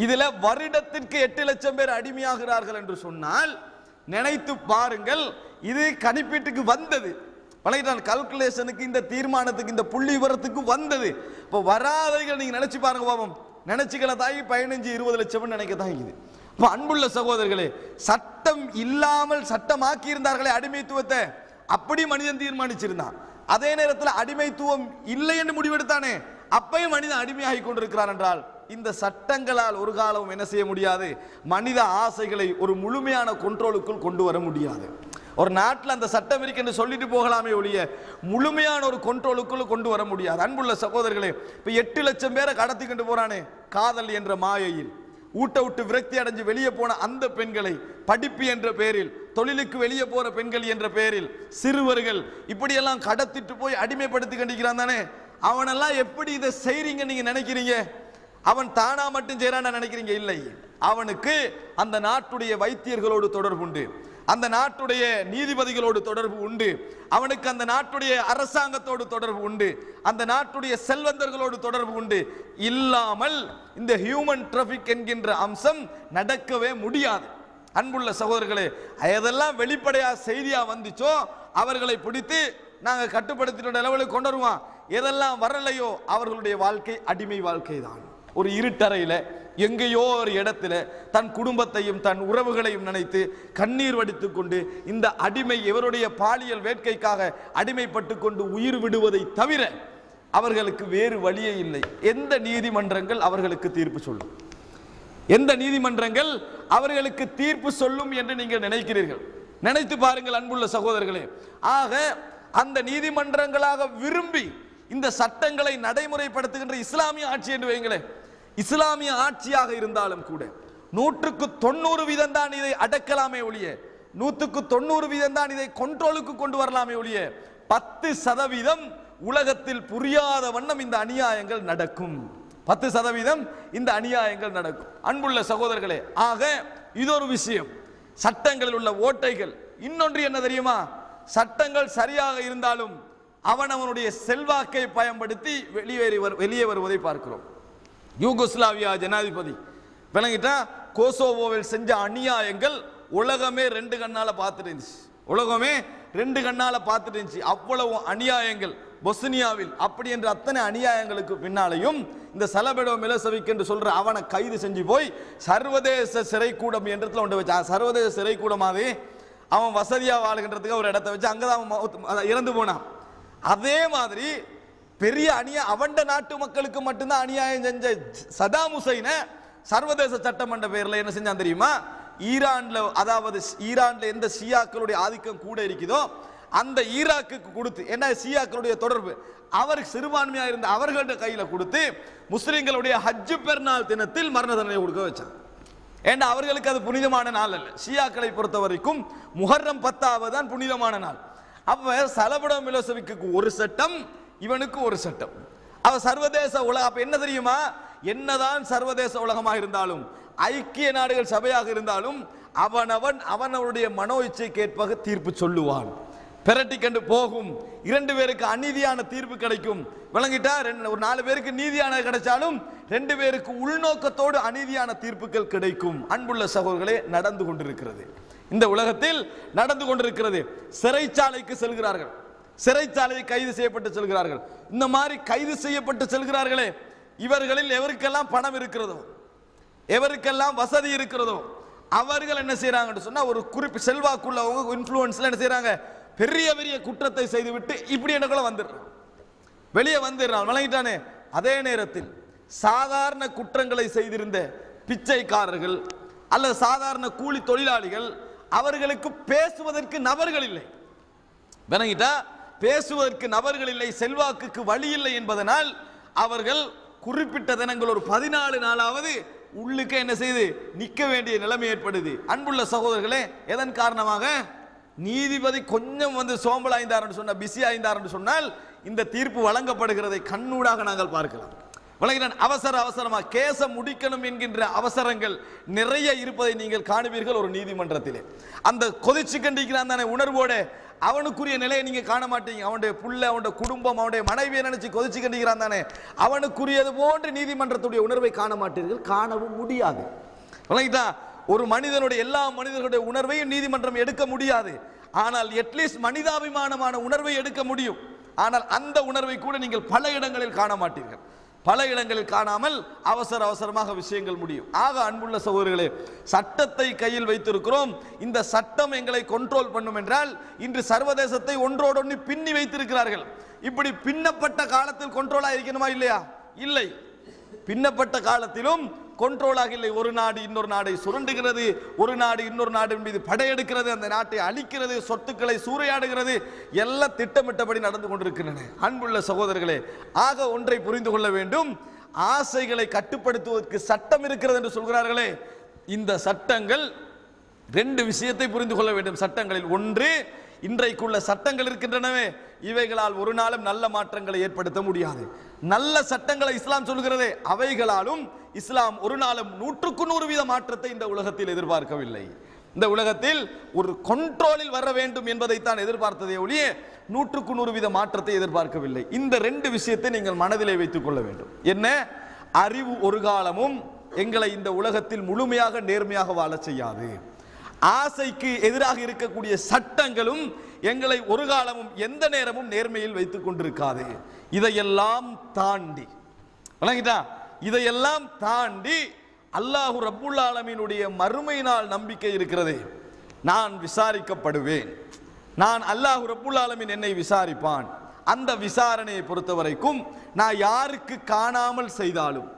இதுல வருடத்திற்கு 8 லட்சம் பேர் அடிமையாகிறார்கள் என்று சொன்னால் நினைத்து பாருங்கள். இது கணிப்பீட்டுக்கு வந்தது, விளங்கிட்டான்? கால்குலேஷனுக்கு, இந்த தீர்மானத்துக்கு, இந்த புள்ளி விவரத்துக்கு வந்தது. இப்போ வராதைகள் நீங்க நினைச்சு பாருங்க பாவம். நினைச்சுக்கல தாங்கி 15-20 லட்சம் நினைக்க தாங்கிது. அன்புள்ள சகோதரர்களே, சட்டம் இல்லாமல் சட்டமாக்கி இருந்தார்களே அடிமைத்துவத்தை, அப்படி மனிதன் தீர்மானிச்சிருந்தான். அதே நேரத்தில் அடிமைத்துவம் இல்லை என்று முடிவெடுத்தானே, அப்பையும் மனிதன் அடிமையாகி கொண்டிருக்கிறான் என்றால் இந்த சட்டங்களால் ஒரு காலம் என்ன செய்ய முடியாது, மனித ஆசைகளை ஒரு முழுமையான கண்ட்ரோலுக்குள் கொண்டு வர முடியாது. ஒரு நாட்டில் அந்த சட்டம் இருக்கு என்று சொல்லிட்டு போகலாமே ஒழிய முழுமையான ஒரு கண்ட்ரோலுக்குள்ள கொண்டு வர முடியாது. அன்புள்ள சகோதரர்களே, இப்ப 8 லட்சம் பேரை கடத்தி கொண்டு போறானே காதல் என்ற மாயையில், ஊட்ட விட்டு விரக்தி அடைஞ்சு வெளியே போன அந்த பெண்களை படிப்பு என்ற பெயரில், தொழிலுக்கு வெளியே போற பெண்கள் என்ற பெயரில் சிறுவர்கள் இப்படியெல்லாம் கடத்திட்டு போய் அடிமைப்படுத்தி கண்டிக்கிறான் தானே. அவனெல்லாம் எப்படி இதை செய்றீங்க நீங்க நினைக்கிறீங்க? அவன் தானா மட்டும் செய்யறான்னு நினைக்கிறீங்க? இல்லை, அவனுக்கு அந்த நாட்டுடைய வைத்தியர்களோடு தொடர்பு உண்டு, அந்த நாட்டுடைய நீதிபதிகளோடு தொடர்பு உண்டு, அவனுக்கு அந்த நாட்டுடைய அரசாங்கத்தோடு தொடர்பு உண்டு, அந்த நாட்டுடைய செல்வந்தர்களோடு தொடர்பு உண்டு. இல்லாமல் இந்த ஹியூமன் டிராபிக் என்கின்ற அம்சம் நடக்கவே முடியாது. அன்புள்ள சகோதரர்களே, அதெல்லாம் வெளிப்படையா செய்தியா வந்துச்சோ அவர்களை பிடித்து நாங்க கட்டுப்படுத்தின லெவலுக்கு கொண்டு வருவோம். எதெல்லாம் வரலையோ அவர்களுடைய வாழ்க்கை அடிமை வாழ்க்கை தான். ஒரு இருட்டறையில எங்கேயோ ஒரு இடத்துல தன் குடும்பத்தையும் தன் உறவுகளையும் நினைத்து கண்ணீர் வடித்துக் கொண்டு இந்த அடிமை இவருடைய பாலியல் வேட்கைக்காக அடிமைப்பட்டு கொண்டு உயிர் விடுவதை தவிர அவர்களுக்கு வேறு வழியே இல்லை. எந்த நீதிமன்றங்கள் அவர்களுக்கு தீர்ப்பு சொல்லும்? எந்த நீதிமன்றங்கள் அவர்களுக்கு தீர்ப்பு சொல்லும் என்று நீங்கள் நினைக்கிறீர்கள்? நினைத்து பாருங்கள் அன்புள்ள சகோதரர்களே. ஆக அந்த நீதிமன்றங்களாக விரும்பி இந்த சட்டங்களை நடைமுறைப்படுத்துகின்ற இஸ்லாமிய ஆட்சி என்று வைங்களேன், இஸ்லாமிய ஆட்சியாக இருந்தாலும் கூட 100% தான் இதை அடக்கலாமே ஒழிய, 100% தான் இதை கண்ட்ரோலுக்கு கொண்டு வரலாமே ஒழிய 10% உலகத்தில் புரியாத வண்ணம் இந்த அநியாயங்கள் நடக்கும். 10% இந்த அநியாயங்கள் நடக்கும். அன்புள்ள சகோதரர்களே, ஆக இது ஒரு விஷயம், சட்டங்களில் உள்ள ஓட்டைகள். இன்னொன்று என்ன தெரியுமா? சட்டங்கள் சரியாக இருந்தாலும் அவனுடைய செல்வாக்கை பயன்படுத்தி வெளியே வருவதை பார்க்கிறோம். யூகோஸ்லாவியா ஜனாதிபதி விளங்கிட்டா கோசோவோவில் செஞ்ச அநியாயங்கள் உலகமே 2 கண்ணால பார்த்துட்டு இருந்துச்சு. உலகமே 2 கண்ணால பார்த்துட்டு இருந்துச்சு. அவ்வளவு அநியாயங்கள் பொஸ்னியாவில் அப்படி என்ற அத்தனை அநியாயங்களுக்கு பின்னாலையும் இந்த சலபெடோ மிலோசெவிக் என்று சொல்ற அவனை கைது செஞ்சு போய் சர்வதேச சிறைக்கூடம் என்றதுல ஒன்று வச்சான். சர்வதேச சிறைக்கூடமாவே அவன் வசதியா வாழ்கின்றதுக்கு ஒரு இடத்தை வச்சு அங்கதான் அவன் இறந்து போனான். அதே மாதிரி பெரிய அவண்ட நாட்டு மக்களுக்கு மட்டும்தான் அநியாயம் செஞ்ச சதாம் ஹுசைனை சர்வதேச சட்டமன்ற பேர்ல என்ன செஞ்சான் தெரியுமா? ஈரான்ல, அதாவது ஈரான்ல எந்த ஷியாக்களுடைய ஆதிக்கம் கூட இருக்குதோ அந்த ஈராக்கு கொடுத்து, என்ன ஷியாக்களுடைய தொடர்பு அவருக்கு சிறுபான்மையா இருந்த அவர்கள்ட்ட கையில கொடுத்து முஸ்லிம்களுடைய ஹஜ் பெருநாள் தினத்தில் மரண தண்டனை கொடுக்க வச்சான். ஏன்னா அவர்களுக்கு அது புனிதமான நாள் அல்ல. ஷியாக்களை பொறுத்த வரைக்கும் முஹர்ரம் 10 தான் புனிதமான நாள். அப்ப சலபடோ மிலோசெவிக்கு ஒரு சட்டம், இவனுக்கு ஒரு சட்டம். அவ சர்வதேச உலகம். அப்ப என்ன தெரியுமா? என்னதான் சர்வதேச உலகமாக இருந்தாலும் ஐக்கிய நாடுகள் சபையாக இருந்தாலும் அவனவனுடைய மனோ இச்சை கேட்பாக தீர்ப்பு சொல்லுவான். பெரட்டி கண்டு போகும். 2 பேருக்கு அநீதியான தீர்ப்பு கிடைக்கும். விளங்கிட்டா? ஒரு 4 பேருக்கு நீதியான கிடைச்சாலும் 2 பேருக்கு உள்நோக்கத்தோடு அநீதியான தீர்ப்புகள் கிடைக்கும். அன்புள்ள சகோதரர்களே, நடந்து கொண்டிருக்கிறது, இந்த உலகத்தில் நடந்து கொண்டிருக்கிறது. சிறைச்சாலைக்கு செல்கிறார்கள், சிறைச்சாலையை கைது செய்யப்பட்டு செல்கிறார்கள். இந்த மாதிரி கைது செய்யப்பட்டு செல்கிறார்களே, இவர்களில் எவருக்கெல்லாம் பணம் இருக்கிறதோ, எவருக்கெல்லாம் வசதி இருக்கிறதோ அவர்கள் என்ன செய்யறாங்கன்னு சொன்னா, ஒரு குறிப்பிட்ட செல்வாக்குள்ளவங்க இன்ஃப்ளூயன்ஸ்ல என்ன செய்யறாங்க, பெரிய பெரிய குற்றத்தை செய்துவிட்டு இப்படி எனக்குள்ள வந்துடுறான், வெளியே வந்துடுறான். விளங்கிட்டானே? அதே நேரத்தில் சாதாரண குற்றங்களை செய்திருந்த பிச்சைக்காரர்கள் அல்லது சாதாரண கூலி தொழிலாளிகள், அவர்களுக்கு பேசுவதற்கு நபர்கள் இல்லை. விளங்கிட்டா? பேசுவதற்கு நபர்கள் இல்லை, செல்வாக்குக்கு வழி இல்லை என்பதனால் அவர்கள் குறிப்பிட்ட தினங்கள் ஒரு 14 நாளாவது உள்ளுக்கு என்ன செய்து நிற்க வேண்டிய நிலைமை ஏற்படுது. அன்புள்ள சகோதரர்களே, எதன் காரணமாக? நீதிபதி கொஞ்சம் சோம்பல் ஆய்ந்தார் சொன்ன, பிஸி ஆய்ந்தார் சொன்னால் இந்த தீர்ப்பு வழங்கப்படுகிறதை கண்ணூடாக நாங்கள் பார்க்கலாம். அவசர அவசரமா கேச முடிக்கணும் என்கின்ற அவசரங்கள் நிறைய இருப்பதை நீங்கள் காணுவீர்கள் ஒரு நீதிமன்றத்திலே. அந்த கொதிச்சு கண்டிக்கிறான் தானே உணர்வோட, அவனுக்குரிய நிலையை நீங்க காண மாட்டீங்க. அவனுடைய புள்ள, அவனுடைய குடும்பம், அவனுடைய மனைவியை நினைச்சு கொதிச்சு கண்டிக்கிறான் தானே, அவனுக்குரியது போன்று நீதிமன்றத்துடைய உணர்வை காண மாட்டீர்கள், காணவும் முடியாது. ஒரு மனிதனுடைய எல்லா மனிதர்களுடைய உணர்வையும் நீதிமன்றம் எடுக்க முடியாது. ஆனால் அட்லீஸ்ட் மனிதாபிமானமான உணர்வை எடுக்க முடியும். ஆனால் அந்த உணர்வை கூட நீங்கள் பல இடங்களில் காண மாட்டீர்கள். பல இடங்களில் காணாமல் அவசர அவசரமாக விஷயங்கள் முடியும். ஆக அன்புள்ள சகோதரர்களே, சட்டத்தை கையில் வைத்திருக்கிறோம். இந்த சட்டம் எங்களை கண்ட்ரோல் பண்ணும் என்றால் இன்று சர்வதேசத்தை ஒன்றோடொன்று பின்னி வைத்திருக்கிறார்கள். இப்படி பின்னப்பட்ட காலத்தில் கண்ட்ரோலாக இருக்கணுமா இல்லையா? இல்லை. பின்னப்பட்ட காலத்திலும் கண்ட்ரோலாக இல்லை. ஒரு நாடு இன்னொரு நாடை சுரண்டுகிறது, ஒரு நாடு இன்னொரு நாடு மீது படையெடுக்கிறது, அந்த நாட்டை அழிக்கிறது, சொத்துக்களை சூறையாடுகிறது, எல்லாம் திட்டமிட்டபடி நடந்து கொண்டிருக்கின்றன. அன்புள்ள சகோதரர்களே, ஆக ஒன்றை புரிந்து கொள்ள வேண்டும். ஆசைகளை கட்டுப்படுத்துவதற்கு சட்டம் இருக்கிறது என்று சொல்கிறார்களே, இந்த சட்டங்கள் ரெண்டு விஷயத்தை புரிந்து கொள்ள வேண்டும். சட்டங்களில் ஒன்று, இன்றைக்குள்ள சட்டங்கள் இருக்கின்றனவே, இவைகளால் ஒரு நாளும் நல்ல மாற்றங்களை ஏற்படுத்த முடியாது. நல்ல சட்டங்களை இஸ்லாம் சொல்கிறதே, அவைகளாலும் இஸ்லாம் ஒரு நாளும் 100% மாற்றத்தை இந்த உலகத்தில் எதிர்பார்க்கவில்லை. இந்த உலகத்தில் ஒரு கண்ட்ரோலில் வர வேண்டும் என்பதைத்தான் எதிர்பார்த்ததே ஒழிய 100% மாற்றத்தை எதிர்பார்க்கவில்லை. இந்த ரெண்டு விஷயத்தை நீங்கள் மனதிலே வைத்துக் கொள்ள வேண்டும். என்ன? அறிவு ஒரு காலமும் எங்களை இந்த உலகத்தில் முழுமையாக நேர்மையாக வாழ செய்யாது. ஆசைக்கு எதிராக இருக்கக்கூடிய சட்டங்களும் எங்களை ஒரு காலமும் எந்த நேரமும் நேர்மையில் வைத்துக் கொண்டிருக்காது. இதையெல்லாம் தாண்டி இதையெல்லாம் தாண்டி அல்லாஹு ரப்புல் ஆலமீனுடைய மறுமை நாள் நம்பிக்கை இருக்கிறது. நான் விசாரிக்கப்படுவேன், நான் அல்லாஹு ரப்புல் ஆலமீன் என்னை விசாரிப்பான். அந்த விசாரணையை பொறுத்த வரைக்கும் நான் யாருக்கு காணாமல் செய்தாலும்,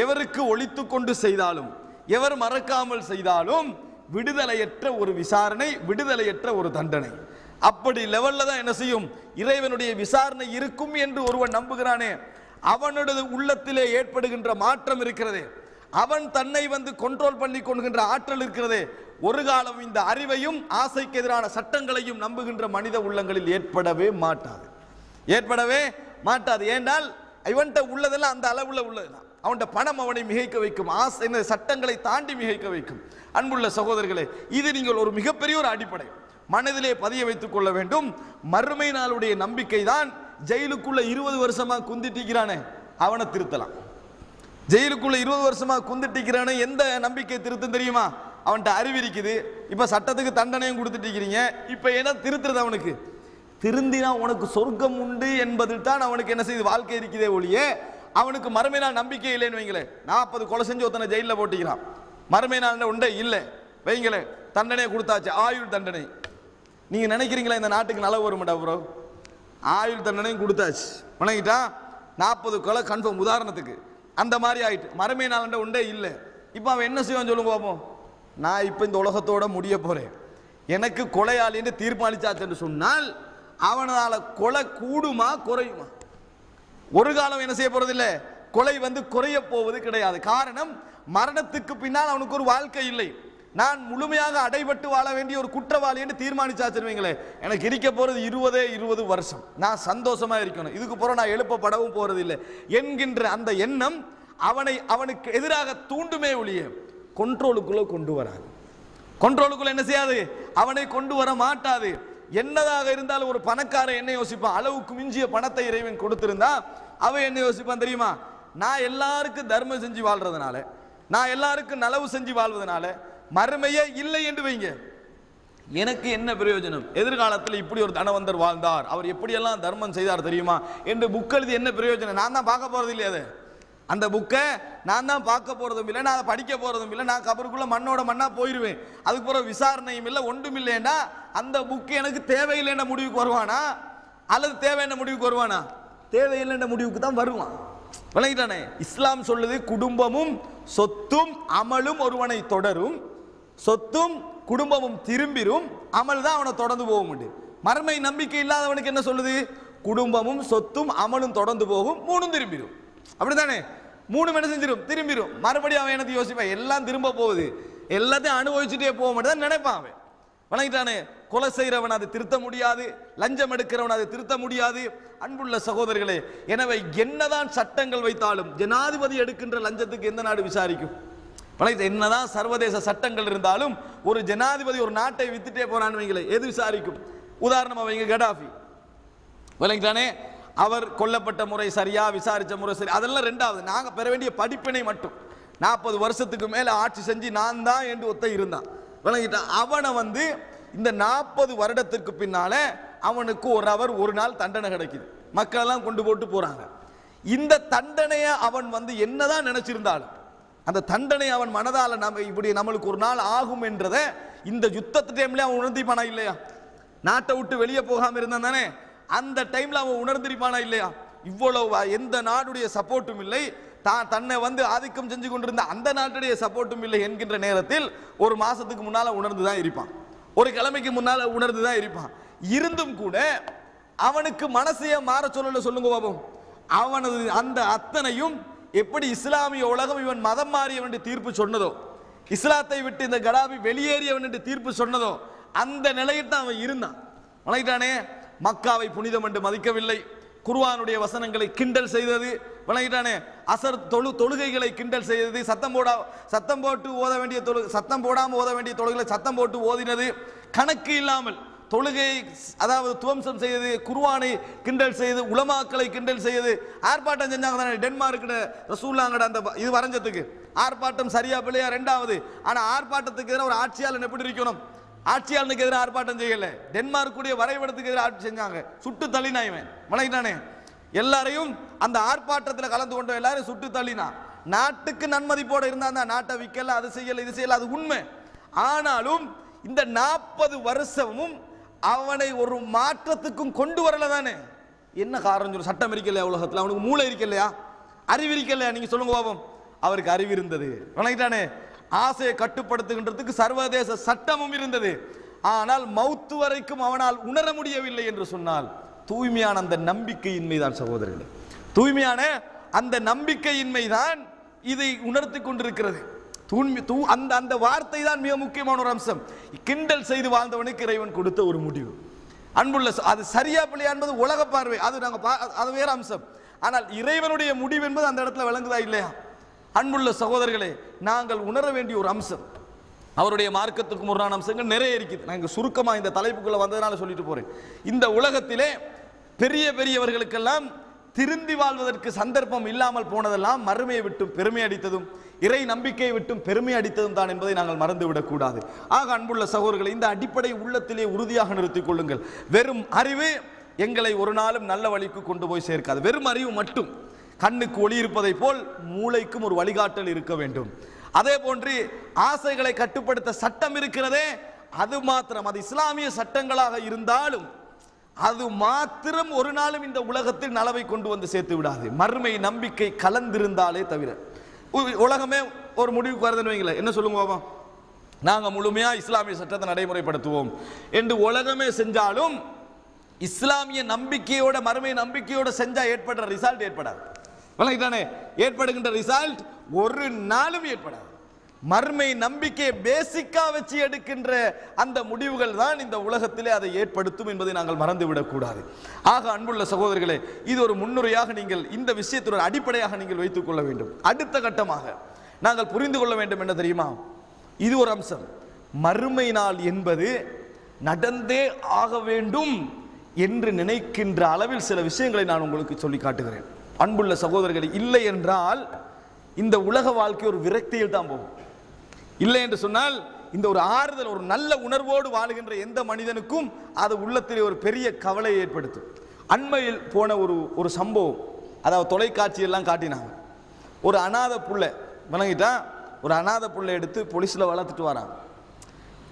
எவருக்கு ஒளித்து கொண்டு செய்தாலும், எவர் மறக்காமல் செய்தாலும் விடுதலையற்ற ஒரு விசாரணை, விடுதலையற்ற ஒரு தண்டனை. அப்படி லெவல்ல தான் என்ன செய்யும்? இறைவனுடைய விசாரணை இருக்கும் என்று ஒருவன் நம்புகிறானே, அவனுடைய உள்ளத்திலே ஏற்படுகின்ற மாற்றம் இருக்கிறதே, அவன் தன்னை வந்து கண்ட்ரோல் பண்ணி கொள்கின்ற ஆற்றல் இருக்கிறதே, ஒரு காலம் இந்த அறிவையும் ஆசைக்கு எதிரான சட்டங்களையும் நம்புகின்ற மனித உள்ளங்களில் ஏற்படவே மாட்டாது. ஏற்படவே மாட்டாது. ஏனால் இவன்கிட்ட உள்ளதெல்லாம் அந்த அளவுல உள்ளதுதான். அவன்கிட்ட பணம் அவனை மிகைக்க வைக்கும், ஆசை சட்டங்களை தாண்டி மிகைக்க வைக்கும். அன்புள்ள சகோதரர்களே, இது நீங்கள் ஒரு மிகப்பெரிய ஒரு அடிப்படை மனதிலே பதிய வைத்துக் கொள்ள வேண்டும். மறுமை நாளுடைய நம்பிக்கை தான். ஜெயிலுக்குள்ள 20 வருஷமா குந்திட்டிக்கிறானே, அவனை திருத்தலாம். ஜெயிலுக்குள்ள 20 வருஷமா குந்திட்டிக்கிறானே, எந்த நம்பிக்கை திருத்தம் தெரியுமா? அவன்கிட்ட அறிவு இருக்குது, இப்ப சட்டத்துக்கு தண்டனையும் கொடுத்துட்டீங்க, இப்ப என்ன திருத்துறது? அவனுக்கு திருந்தினா உனக்கு சொர்க்கம் உண்டு என்பதில் தான் அவனுக்கு என்ன செய்து வாழ்க்கை இருக்குதே ஒழிய அவனுக்கு மறுமை நாள் நம்பிக்கை இல்லைன்னு வைங்களேன். 40 கொலை செஞ்சு ஒருத்தனை ஜெயிலில் போட்டிக்கிறான், மறுமை நாள் உண்டே இல்லை வைங்களே, தண்டனை கொடுத்தாச்சு, ஆயுள் தண்டனை. நீங்க நினைக்கிறீங்களா இந்த நாட்டுக்கு நலவு வருமாட்டா ப்ரோ? ஆயுள் தண்டனையும் கொடுத்தாச்சு, வணங்கிட்டா 40 கொலை கன்ஃபார்ம். உதாரணத்துக்கு அந்த மாதிரி ஆயிட்டு, மறுமை நாள் உண்டே இல்லை. இப்போ அவன் என்ன செய்வான் சொல்லுங்க பாப்போம்? நான் இப்போ இந்த உலகத்தோட முடிய போறேன், எனக்கு கொலையாளி என்று தீர்மானிச்சாச்சு சொன்னால் அவனால கொலை கூடுமா குறையுமா? ஒரு காலம் என்ன செய்ய போறதில்லை, கொலை வந்து குறைய போவது கிடையாது. காரணம், மரணத்துக்கு பின்னால் அவனுக்கு ஒரு வாழ்க்கை இல்லை. நான் முழுமையாக அடைபட்டு வாழ வேண்டிய ஒரு குற்றவாளி என்று தீர்மானிச்சாச்சுங்களே, எனக்கு இருக்க போறது 20 வருஷம், நான் சந்தோஷமா இருக்கணும், இதுக்கு போற நான் எழுப்பப்படவும் போறது இல்லை என்கின்ற அந்த எண்ணம் அவனுக்கு எதிராக தூண்டுமே ஒழிய கண்ட்ரோலுக்குள்ள கொண்டு வராது. கண்ட்ரோலுக்குள்ள என்ன செய்யாது? அவனை கொண்டு வர மாட்டாது. என்னதாக இருந்தாலும் ஒரு பணக்காரன் என்ன யோசிப்பான்? அளவுக்கு மிஞ்சிய பணத்தை இறைவன் கொடுத்திருந்தா அவன் என்ன யோசிப்பான் தெரியுமா? நான் எல்லாருக்கும் தர்மம் செஞ்சு வாழ்றதுனால, நான் எல்லாருக்கும் நலவு செஞ்சு வாழ்வதனால மறுமையே இல்லை என்று வைங்க, எனக்கு என்ன பிரயோஜனம்? எதிர்காலத்தில் இப்படி ஒரு தனவந்தர் வாழ்ந்தார், அவர் எப்படியெல்லாம் தர்மம் செய்தார் தெரியுமா என்று புக் எழுதி என்ன பிரயோஜனம்? நான் தான் பார்க்க போறது இல்லையா? அது அந்த புக்கை நான் தான் பார்க்க போறதும் இல்லை, நான் அதை படிக்க போறதும் இல்லை, நான் கபருக்குள்ள மண்ணோட மண்ணா போயிடுவேன், அதுக்கு பிறகு விசாரணையும் இல்லை, ஒன்றும் இல்லைன்னா அந்த புக்கு எனக்கு தேவையில்லைன்ற முடிவுக்கு வருவானா அல்லது தேவையான முடிவுக்கு வருவானா? தேவையில்லைன்ற முடிவுக்கு தான் வருவான். விளங்கிட்டானே? இஸ்லாம் சொல்லுது, குடும்பமும் சொத்தும் அமலும் ஒருவனை தொடரும், சொத்தும் குடும்பமும் திரும்பிரும், அமல் தான் அவனை தொடர்ந்து போகும். மறுமை நம்பிக்கை இல்லாதவனுக்கு என்ன சொல்லுது? குடும்பமும் சொத்தும் அமலும் தொடர்ந்து போகும், மூணும் திரும்பிடும். அப்படித்தானே? மூணு என்ன செஞ்சிடும்? திரும்பிடும். மறுபடியும் அவன் எனக்கு யோசிப்பான், எல்லாம் திரும்ப போகுது, எல்லாத்தையும் அனுபவிச்சுட்டே போக மாட்டேதான் நினைப்பான் அவன். வணங்கிட்டானே? கொலை செய்கிறவன் அதை திருத்த முடியாது, லஞ்சம் எடுக்கிறவன் அதை திருத்த முடியாது. அன்புள்ள சகோதரர்களே, எனவே என்னதான் சட்டங்கள் வைத்தாலும் ஜனாதிபதி எடுக்கின்ற லஞ்சத்துக்கு எந்த நாடு விசாரிக்கும்? என்னதான் சர்வதேச சட்டங்கள் இருந்தாலும் ஒரு ஜனாதிபதி ஒரு நாட்டை வித்துட்டே போறான்னு வைங்களே, எது விசாரிக்கும்? உதாரணமா வைங்க, கடாஃபி. விளங்கிட்டானே? அவர் கொல்லப்பட்ட முறை சரியா, விசாரிச்ச முறை சரி, அதெல்லாம் ரெண்டாவது. நாங்க பெற வேண்டிய படிப்பினை மட்டும். 40 வருஷத்துக்கு மேல ஆட்சி செஞ்சு நான் தான் என்று ஒத்த இருந்தான். விளங்கிட்டான்? அவனை வந்து இந்த 40 வருடத்திற்கு பின்னால அவனுக்கு ஒரு நாள் தண்டனை கிடைக்குது, மக்கள் எல்லாம் கொண்டு போட்டு போறாங்க. இந்த தண்டனையை அவன் என்னதான் நினைச்சிருந்தாலும் அந்த தண்டனை அவன் மனதால நம்ம இப்படி நம்மளுக்கு ஒரு நாள் ஆகும் என்றதை இந்த யுத்தத்து டைம்ல அவன் உணர்ந்திருப்பானா இல்லையா? நாட்டை விட்டு வெளியே போகாம இருந்தான் தானே, அந்த டைம்ல அவன் உணர்ந்திருப்பானா இல்லையா? இவ்வளவு எந்த நாடுடைய சப்போர்ட்டும் இல்லை, தன்னை ஆதிக்கம் செஞ்சு கொண்டிருந்த அந்த நாட்டுடைய சப்போர்ட்டும் இல்லை என்கின்ற நேரத்தில் ஒரு மாசத்துக்கு முன்னால உணர்ந்துதான் இருப்பான், ஒரு கிழமைக்கு முன்னால உணர்ந்துதான் இருப்பான். இருந்தும் கூட அவனுக்கு மனசைய மாற சொல்லல. சொல்லுங்க பாபம், அவனது அந்த அத்தனையும் எப்படி இஸ்லாமிய உலகம் இவன் மதம் மாறியவன் என்று தீர்ப்பு சொன்னதோ, இஸ்லாத்தை விட்டு இந்த கடாபி வெளியேறியவன் என்று தீர்ப்பு சொன்னதோ, அந்த நிலையில் தான் அவன் இருந்தான். வணங்கிட்டானே, மக்காவை புனிதம் என்று மதிக்கவில்லை, குர்ஆனுடைய வசனங்களை கிண்டல் செய்தது, வணங்கிட்டானே, அசர் தொழுகைகளை கிண்டல் செய்தது, சத்தம் போட்டு ஓத வேண்டிய சத்தம் போடாமல் ஓத வேண்டிய தொழுகைகளை சத்தம் போட்டு ஓதினது, கணக்கு இல்லாமல் தொழுகை அதாவது துவம்சம் செய்து குர்ஆனை கிண்டல் செய்து உலமாக்களை கிண்டல் செய்து ஆர்ப்பாட்டம் செஞ்சாங்க தானே. டென்மார்க்கு ரசூலுல்லாஹ்ங்கட அந்த இது வரைஞ்சதுக்கு ஆர்ப்பாட்டம் சரியா பிள்ளையா ரெண்டாவது. ஆனா ஆர்ப்பாட்டத்துக்கு எதிராக ஒரு ஆட்சியாளன் எப்படி இருக்கணும்? ஆட்சியாளனுக்கு எதிராக ஆர்ப்பாட்டம் செய்யல, டென்மார்க்குடைய வரைபடத்துக்கு எதிராக ஆட்சி செஞ்சாங்க, சுட்டு தள்ளினாய்வன். வணங்கிட்டானே, எல்லாரையும் அந்த ஆர்ப்பாட்டத்தில் கலந்து கொண்ட எல்லாரும் சுட்டு தள்ளினா. நாட்டுக்கு நன்மதிப்போட இருந்தா அந்த நாட்டை விற்கல, அது செய்யல, இது செய்யல, அது உண்மை. ஆனாலும் இந்த 40 வருஷமும் அவனை ஒரு மாற்றத்துக்கும் கொண்டு வரல தானே. என்ன காரணம் சொல்லு? சட்டம் இருக்கலையா உலகத்தில்? அவனுக்கு மூளை இருக்கலையா? அறிவு இருக்கலையா? நீங்க சொல்லுங்க பாபம். அவருக்கு அறிவு இருந்தது, வணங்கிட்டானே, ஆசையை கட்டுப்படுத்துகின்றதுக்கு சர்வதேச சட்டமும் இருந்தது. ஆனால் மௌத்து வரைக்கும் அவனால் உணர முடியவில்லை என்று சொன்னால் தூய்மையான அந்த நம்பிக்கையின்மைதான் சகோதரர்களே, தூய்மையான அந்த நம்பிக்கையின்மைதான் இதை உணர்த்தி கொண்டிருக்கிறது. அந்த வார்த்தை தான் மிக முக்கியமான ஒரு அம்சம். கிண்டல் செய்து வாழ்ந்தவனுக்கு இறைவன் கொடுத்த ஒரு முடிவு. அன்புள்ள, அது சரியா பிள்ளையா என்பது உலக பார்வை, அது வேற அம்சம். ஆனால் இறைவனுடைய முடிவு என்பது அந்த இடத்துல விளங்குதா இல்லையா? அன்புள்ள சகோதரர்களே, நாங்கள் உணர வேண்டிய ஒரு அம்சம், அவருடைய மார்க்கத்துக்கு முரணான அம்சங்கள் நிறைய இருக்குது. நான் இங்க சுருக்கமா இந்த தலைப்புக்குள்ள வந்ததுனால சொல்லிட்டு போறேன். இந்த உலகத்திலே பெரிய பெரியவர்களுக்கெல்லாம் திருந்தி வாழ்வதற்கு சந்தர்ப்பம் இல்லாமல் போனதெல்லாம் மறுமையை விட்டும் பெருமை அடித்ததும் இறை நம்பிக்கையை விட்டும் பெருமை அடித்ததும் தான் என்பதை நாங்கள் மறந்துவிடக் கூடாது. ஆக அன்புள்ள சகோதரர்களை, இந்த அடிப்படை உள்ளத்திலே உறுதியாக நிறுத்திக் கொள்ளுங்கள். வெறும் அறிவு எங்களை ஒரு நாளும் நல்ல வழிக்கு கொண்டு போய் சேர்க்காது. வெறும் அறிவு மட்டும், கண்ணுக்கு ஒளி இருப்பதை போல் மூளைக்கும் ஒரு வழிகாட்டல் இருக்க வேண்டும். அதே போன்று ஆசைகளை கட்டுப்படுத்த சட்டம் இருக்கிறதே, அது மாத்திரம், அது இஸ்லாமிய சட்டங்களாக இருந்தாலும் அது மாத்திரம் ஒரு நாளும் இந்த உலகத்தில் நலவை கொண்டு வந்து சேர்த்து விடாது. மறுமை நம்பிக்கை கலந்திருந்தாலே தவிர. உலகமே ஒரு முடிவுக்கு வருதுன்னு வைங்களேன், என்ன சொல்லுங்க, நாங்க முழுமையா இஸ்லாமிய சட்டத்தை நடைமுறைப்படுத்துவோம் என்று உலகமே செஞ்சாலும் இஸ்லாமிய நம்பிக்கையோட மறுமை நம்பிக்கையோட செஞ்சா ஏற்படுற ரிசல்ட் ஏற்படாது. ஏற்படுகின்ற ரிசல்ட் ஒரு நாளும் ஏற்படாது. மறுமை நம்பிக்கையை பேசிக்கா வச்சு எடுக்கின்ற அந்த முடிவுகள் தான் இந்த உலகத்திலே அதை ஏற்படுத்தும் என்பதை நாங்கள் மறந்துவிடக் கூடாது. ஆக அன்புள்ள சகோதரர்களே, இது ஒரு முன்னுரையாக நீங்கள் இந்த விஷயத்தில் ஒரு அடிப்படையாக நீங்கள் வைத்துக் கொள்ள வேண்டும். அடுத்த கட்டமாக நாங்கள் புரிந்து கொள்ள வேண்டும் என்ன தெரியுமா? இது ஒரு அம்சம். மறுமை நாள் என்பது நடந்தே ஆக வேண்டும் என்று நினைக்கின்ற அளவில் சில விஷயங்களை நான் உங்களுக்கு சொல்லி காட்டுகிறேன். அன்புள்ள சகோதரர்களே, இல்லை என்றால் இந்த உலக வாழ்க்கை ஒரு விரக்தியில் தான் போகும். இல்லை என்று சொன்னால் இந்த ஒரு ஆறுதல், ஒரு நல்ல உணர்வோடு வாழுகின்ற எந்த மனிதனுக்கும் அது உள்ளத்திலே ஒரு பெரிய கவலையை ஏற்படுத்தும். அண்மையில் போன ஒரு சம்பவம், அதாவது தொலைக்காட்சி எல்லாம் காட்டினாங்க. ஒரு அநாத புள்ளை வணங்கிட்டா, ஒரு அநாத புள்ளை எடுத்து போலீஸில் வளர்த்துட்டு வராங்க.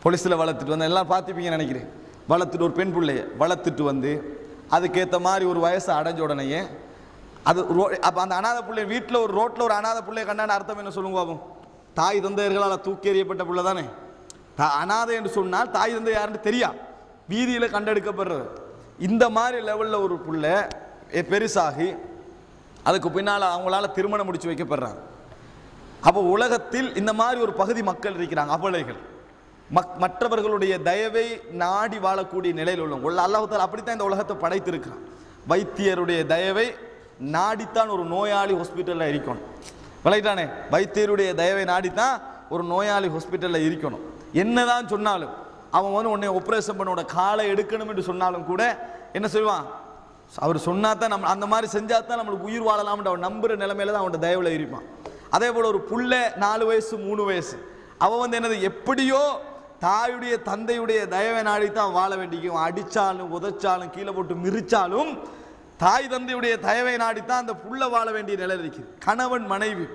போலீஸில் வளர்த்துட்டு வந்து எல்லாம் பார்த்துப்பீங்கன்னு நினைக்கிறேன். வளர்த்துட்டு ஒரு பெண் பிள்ளையை வளர்த்துட்டு வந்து அதுக்கேற்ற மாதிரி ஒரு வயசை அடைஞ்ச உடனேயே அது அப்போ அந்த அநாத பிள்ளை வீட்டில் ஒரு ரோட்டில் ஒரு அநாத பிள்ளையை கண்டான அர்த்தம் என்ன சொல்லுங்க பாபம்? தாய் தந்தையர்களால் தூக்கி எறியப்பட்ட பிள்ளை தானே. அநாதை என்று சொன்னால் தாய் தந்தை யாருன்னு தெரியா, வீதியில் கண்டெடுக்கப்படுறது. இந்த மாதிரி லெவலில் ஒரு பிள்ளை பெருசாகி அதுக்கு பின்னால் அவங்களால திருமணம் முடிச்சு வைக்கப்படுறாங்க. அப்போ உலகத்தில் இந்த மாதிரி ஒரு பகுதி மக்கள் இருக்கிறாங்க, அபலைகள், மற்றவர்களுடைய தயவை நாடி வாழக்கூடிய நிலையில் உள்ளவங்க. அல்லாஹ் தஆலா அப்படித்தான் இந்த உலகத்தை படைத்திருக்கிறான். வைத்தியருடைய தயவை நாடித்தான் ஒரு நோயாளி ஹாஸ்பிட்டலில் இருக்கணும். விளையாட்டானே, வைத்தியருடைய தயவை நாடித்தான் ஒரு நோயாளி ஹாஸ்பிட்டலில் இருக்கணும். என்னதான் சொன்னாலும் அவன் உன்னை ஆப்ரேஷன் பண்ணோட காலை எடுக்கணும் என்று சொன்னாலும் கூட என்ன செய்வான்? அவர் சொன்னா தான் நம்ம அந்த மாதிரி செஞ்சா தான் நம்மளுக்கு உயிர் வாழலாம்னு அவன் நம்புற நிலைமையில தான் அவன் தயவுல இருப்பான். அதே போல ஒரு புள்ள 4 வயசு 3 வயசு அவன் என்னது எப்படியோ தாயுடைய தந்தையுடைய தயவை நாடித்தான் வாழ வேண்டியும். அடிச்சாலும் உதைச்சாலும் கீழே போட்டு மிரிச்சாலும் தாய் தந்தையுடைய தயவை நாடித்தான் அந்த புள்ள வாழ வேண்டிய நிலை இருக்குது. கணவன் மனைவி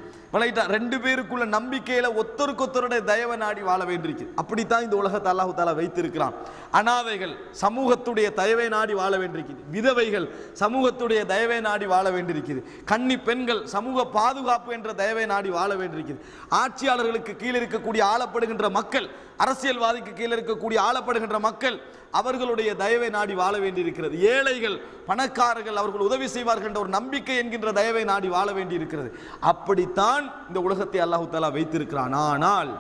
ரெண்டு பேருக்குள்ள நம்பிக்கையில ஒத்தருடைய தயவை நாடி வாழ வேண்டியிருக்கு. அப்படித்தான் இந்த உலகத்தை அல்லாஹ் தஆலா வைத்திருக்கிறான். அனாதைகள் சமூகத்துடைய தயவை நாடி வாழ வேண்டியிருக்குது. விதவைகள் சமூகத்துடைய தயவை நாடி வாழ வேண்டியிருக்குது. கன்னி பெண்கள் சமூக பாதுகாப்பு என்ற தயவை நாடி வாழ வேண்டியிருக்குது. ஆட்சியாளர்களுக்கு கீழே இருக்கக்கூடிய ஆளப்படுகின்ற மக்கள், அரசியல்வாதிக்கு கீழே இருக்கக்கூடிய ஆளப்படுகின்ற மக்கள் அவர்களுடைய தயவை நாடி வாழ வேண்டியிருக்கிறது. ஏழைகள் பணக்காரர்கள் அவர்கள் உதவி செய்வார்கள் என்ற ஒரு நம்பிக்கை என்கின்ற தயவை நாடி வாழ வேண்டியிருக்கிறது. அப்படித்தான் இந்த உலகத்தை அல்லாஹ் தஆலா வைத்திருக்கிறான். ஆனால்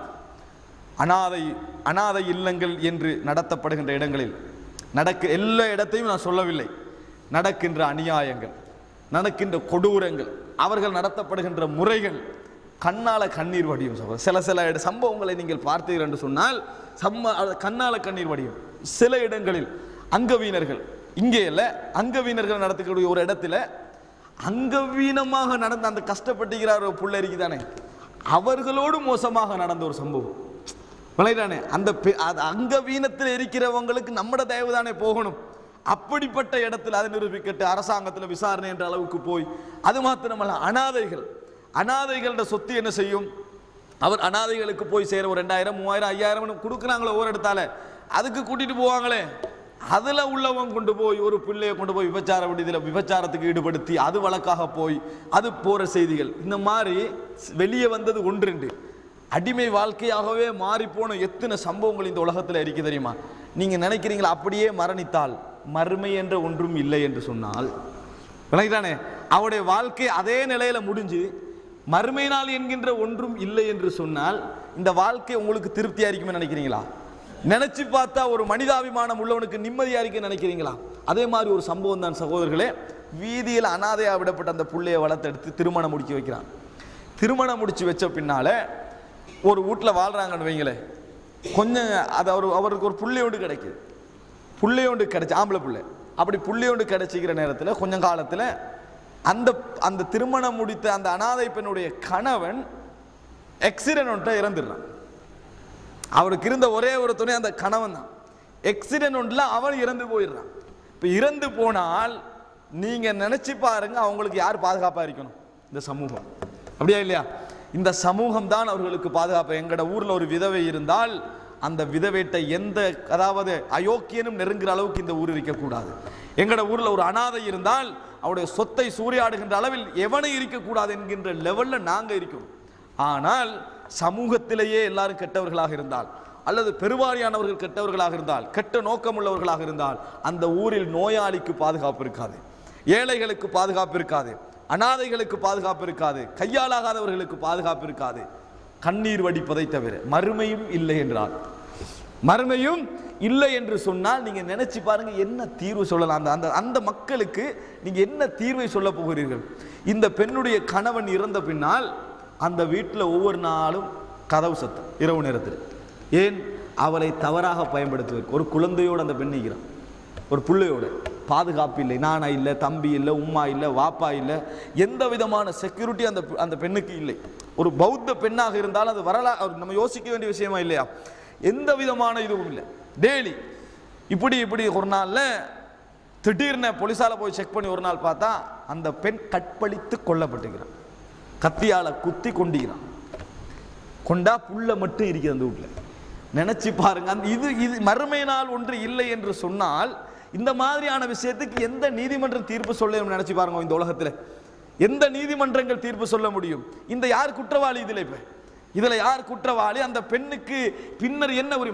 அனாதை இல்லங்கள் என்று நடத்தப்படுகின்ற இடங்களில் எல்லா இடத்தையும் நான் சொல்லவில்லை, நடக்கின்ற அநியாயங்கள், நடக்கின்ற கொடூரங்கள், அவர்கள் நடத்தப்படுகின்ற முறைகள் கண்ணால கண்ணீர் வடியும். சில சம்பவங்களை நீங்கள் பார்த்தீர்கள் என்று சொன்னால் கண்ணால கண்ணீர் வடியும். சில இடங்களில் அங்கவீனர்கள், இங்கே இல்ல அங்கவீனர்கள் நடத்தக்கூடிய ஒரு இடத்துல அங்கவீனமாக நடந்த அந்த கஷ்டப்பட்டுகிறார் ஒரு புள்ள இருக்குதானே, அவர்களோடு மோசமாக நடந்த ஒரு சம்பவம் விளையாடானே. அந்த அங்கவீனத்தில் இருக்கிறவங்களுக்கு நம்மட தயவு தானே போகணும். அப்படிப்பட்ட இடத்தில் அதை நிரூபிக்கட்டு அரசாங்கத்தில் விசாரணை என்ற அளவுக்கு போய், அது மாத்திரமல்ல அனாதைகளோட சொத்து என்ன செய்யும், அவர் அனாதைகளுக்கு போய் சேர ஒரு 2000 3000 5000 கொடுக்குறாங்களே ஒவ்வொரு இடத்தால, அதுக்கு கூட்டிட்டு போவாங்களே, அதுல உள்ளவங்க கொண்டு போய் ஒரு பிள்ளையை கொண்டு போய் விபச்சார விடுதியில் விபச்சாரத்துக்கு ஈடுபடுத்தி அது வழக்காக போய் அது போற செய்திகள், இந்த மாதிரி வெளியே வந்தது ஒன்று. அடிமை வாழ்க்கையாகவே மாறி போன எத்தனை சம்பவங்கள் இந்த உலகத்தில் இருக்கு தெரியுமா? நீங்க நினைக்கிறீங்களா அப்படியே மரணித்தால் மறுமை என்ற ஒன்றும் இல்லை என்று சொன்னால் விளங்கிட்டானே, அவருடைய வாழ்க்கை அதே நிலையில முடிஞ்சு மறுமை நாள் என்கின்ற ஒன்றும் இல்லை என்று சொன்னால் இந்த வாழ்க்கை உங்களுக்கு திருப்தியா இருக்குமே நினைக்கிறீங்களா? நினைச்சு பார்த்தா ஒரு மனிதாபிமானம் உள்ளவனுக்கு நிம்மதியா இருக்க நினைக்கிறீங்களா? அதே மாதிரி ஒரு சம்பவம் தான் சகோதரர்களே. வீதியில் அனாதையா விடப்பட்ட அந்த புள்ளையை வளர்த்தெடுத்து திருமணம் முடிச்சு வைக்கிறான். திருமணம் முடிச்சு வச்ச பின்னால ஒரு வீட்டில் வாழ்றாங்கன்னு வைங்களே, கொஞ்சம் அது அவருக்கு ஒரு புள்ளையோண்டு கிடைக்குது. புள்ளையோண்டு கிடைச்சி ஆம்பளை புள்ளை, அப்படி புள்ளையோண்டு கிடைச்சிக்கிற நேரத்தில் கொஞ்சம் காலத்தில் அந்த திருமணம் முடித்த அந்த அனாதை பெண்ணுடைய கணவன் ஆக்சிடென்ட் இறந்துடுறான். அவருக்கு இருந்த ஒரே ஒரு துணை அந்த கணவன் தான். ஆக்சிடென்ட்ல அவன் இறந்து போயிடுறான். இப்போ இறந்து போனால் நீங்க நினைச்சு பாருங்க, அவங்களுக்கு யார் பாதுகாப்பா இருக்கணும்? இந்த சமூகம், அப்படியா இல்லையா? இந்த சமூகம் தான் அவர்களுக்கு பாதுகாப்பு. எங்கட ஊர்ல ஒரு விதவை இருந்தால் அந்த விதவைட்ட அதாவது அயோக்கியனும் நெருங்குற அளவுக்கு இந்த ஊர் இருக்கக்கூடாது. எங்கட ஊர்ல ஒரு அனாதை இருந்தால் அவருடைய சொத்தை சூறையாடுகின்ற அளவில் எவனை இருக்கக்கூடாது என்கின்ற லெவல்ல நாங்க இருக்கணும். ஆனால் சமூகத்திலேயே எல்லாரும் கெட்டவர்களாக இருந்தால் அல்லது பெருவாரியானவர்கள் கெட்டவர்களாக இருந்தால், கெட்ட நோக்கம் உள்ளவர்களாக இருந்தால் அந்த ஊரில் நோயாளிக்கு பாதுகாப்பு இருக்காது, ஏழைகளுக்கு பாதுகாப்பு இருக்காது, அனாதைகளுக்கு பாதுகாப்பு இருக்காது, கையாளாகாதவர்களுக்கு பாதுகாப்பு இருக்காது. கண்ணீர் வடிப்பதை தவிர மறுமையும் இல்லை என்றால், மறுமையும் இல்லை என்று சொன்னால் நீங்க நினைச்சு பாருங்க என்ன தீர்வு சொல்லலாம். அந்த மக்களுக்கு நீங்க என்ன தீர்வை சொல்ல போகிறீர்கள்? இந்த பெண்ணுடைய கணவன் இறந்த பின்னால் அந்த வீட்டில் ஒவ்வொரு நாளும் கதவு சத்தம் இரவு நேரத்தில். ஏன்? அவளை தவறாக பயன்படுத்துவதற்கு. ஒரு குழந்தையோடு அந்த பெண் நிற்கிறான், ஒரு பிள்ளையோடு, பாதுகாப்பு இல்லை, நானா இல்லை, தம்பி இல்லை, உம்மா இல்லை, வாப்பா இல்லை, எந்த விதமான செக்யூரிட்டி அந்த பெண்ணுக்கு இல்லை. ஒரு பௌத்த பெண்ணாக இருந்தாலும் அது வரலாறு நம்ம யோசிக்க வேண்டிய விஷயமா இல்லையா? எந்த விதமான இதுவும் இல்லை. டெய்லி இப்படி ஒரு நாள்ல திடீர்னு போலீஸால போய் செக் பண்ணி ஒரு நாள் பார்த்தா அந்த பெண் கற்பழித்து கொல்லப்பட்டுகிறான், கத்தியால குத்தி கொண்டிருக்கிறான். கொண்டா புள்ள மட்டும் இருக்குது அந்த வீட்டில். நினைச்சு பாருங்க, இது மறுமை நாள் ஒன்று இல்லை என்று சொன்னால் இந்த மாதிரியான விஷயத்துக்கு எந்த நீதிமன்றம் தீர்ப்பு சொல்ல நினைச்சு பாருங்க. இந்த உலகத்தில் எந்த நீதிமன்றங்கள் தீர்ப்பு சொல்ல முடியும்? இந்த யார் குற்றவாளி? இதுல யார் குற்றவாளி? அந்த பெண்ணுக்கு பின்னர் என்ன ஒரு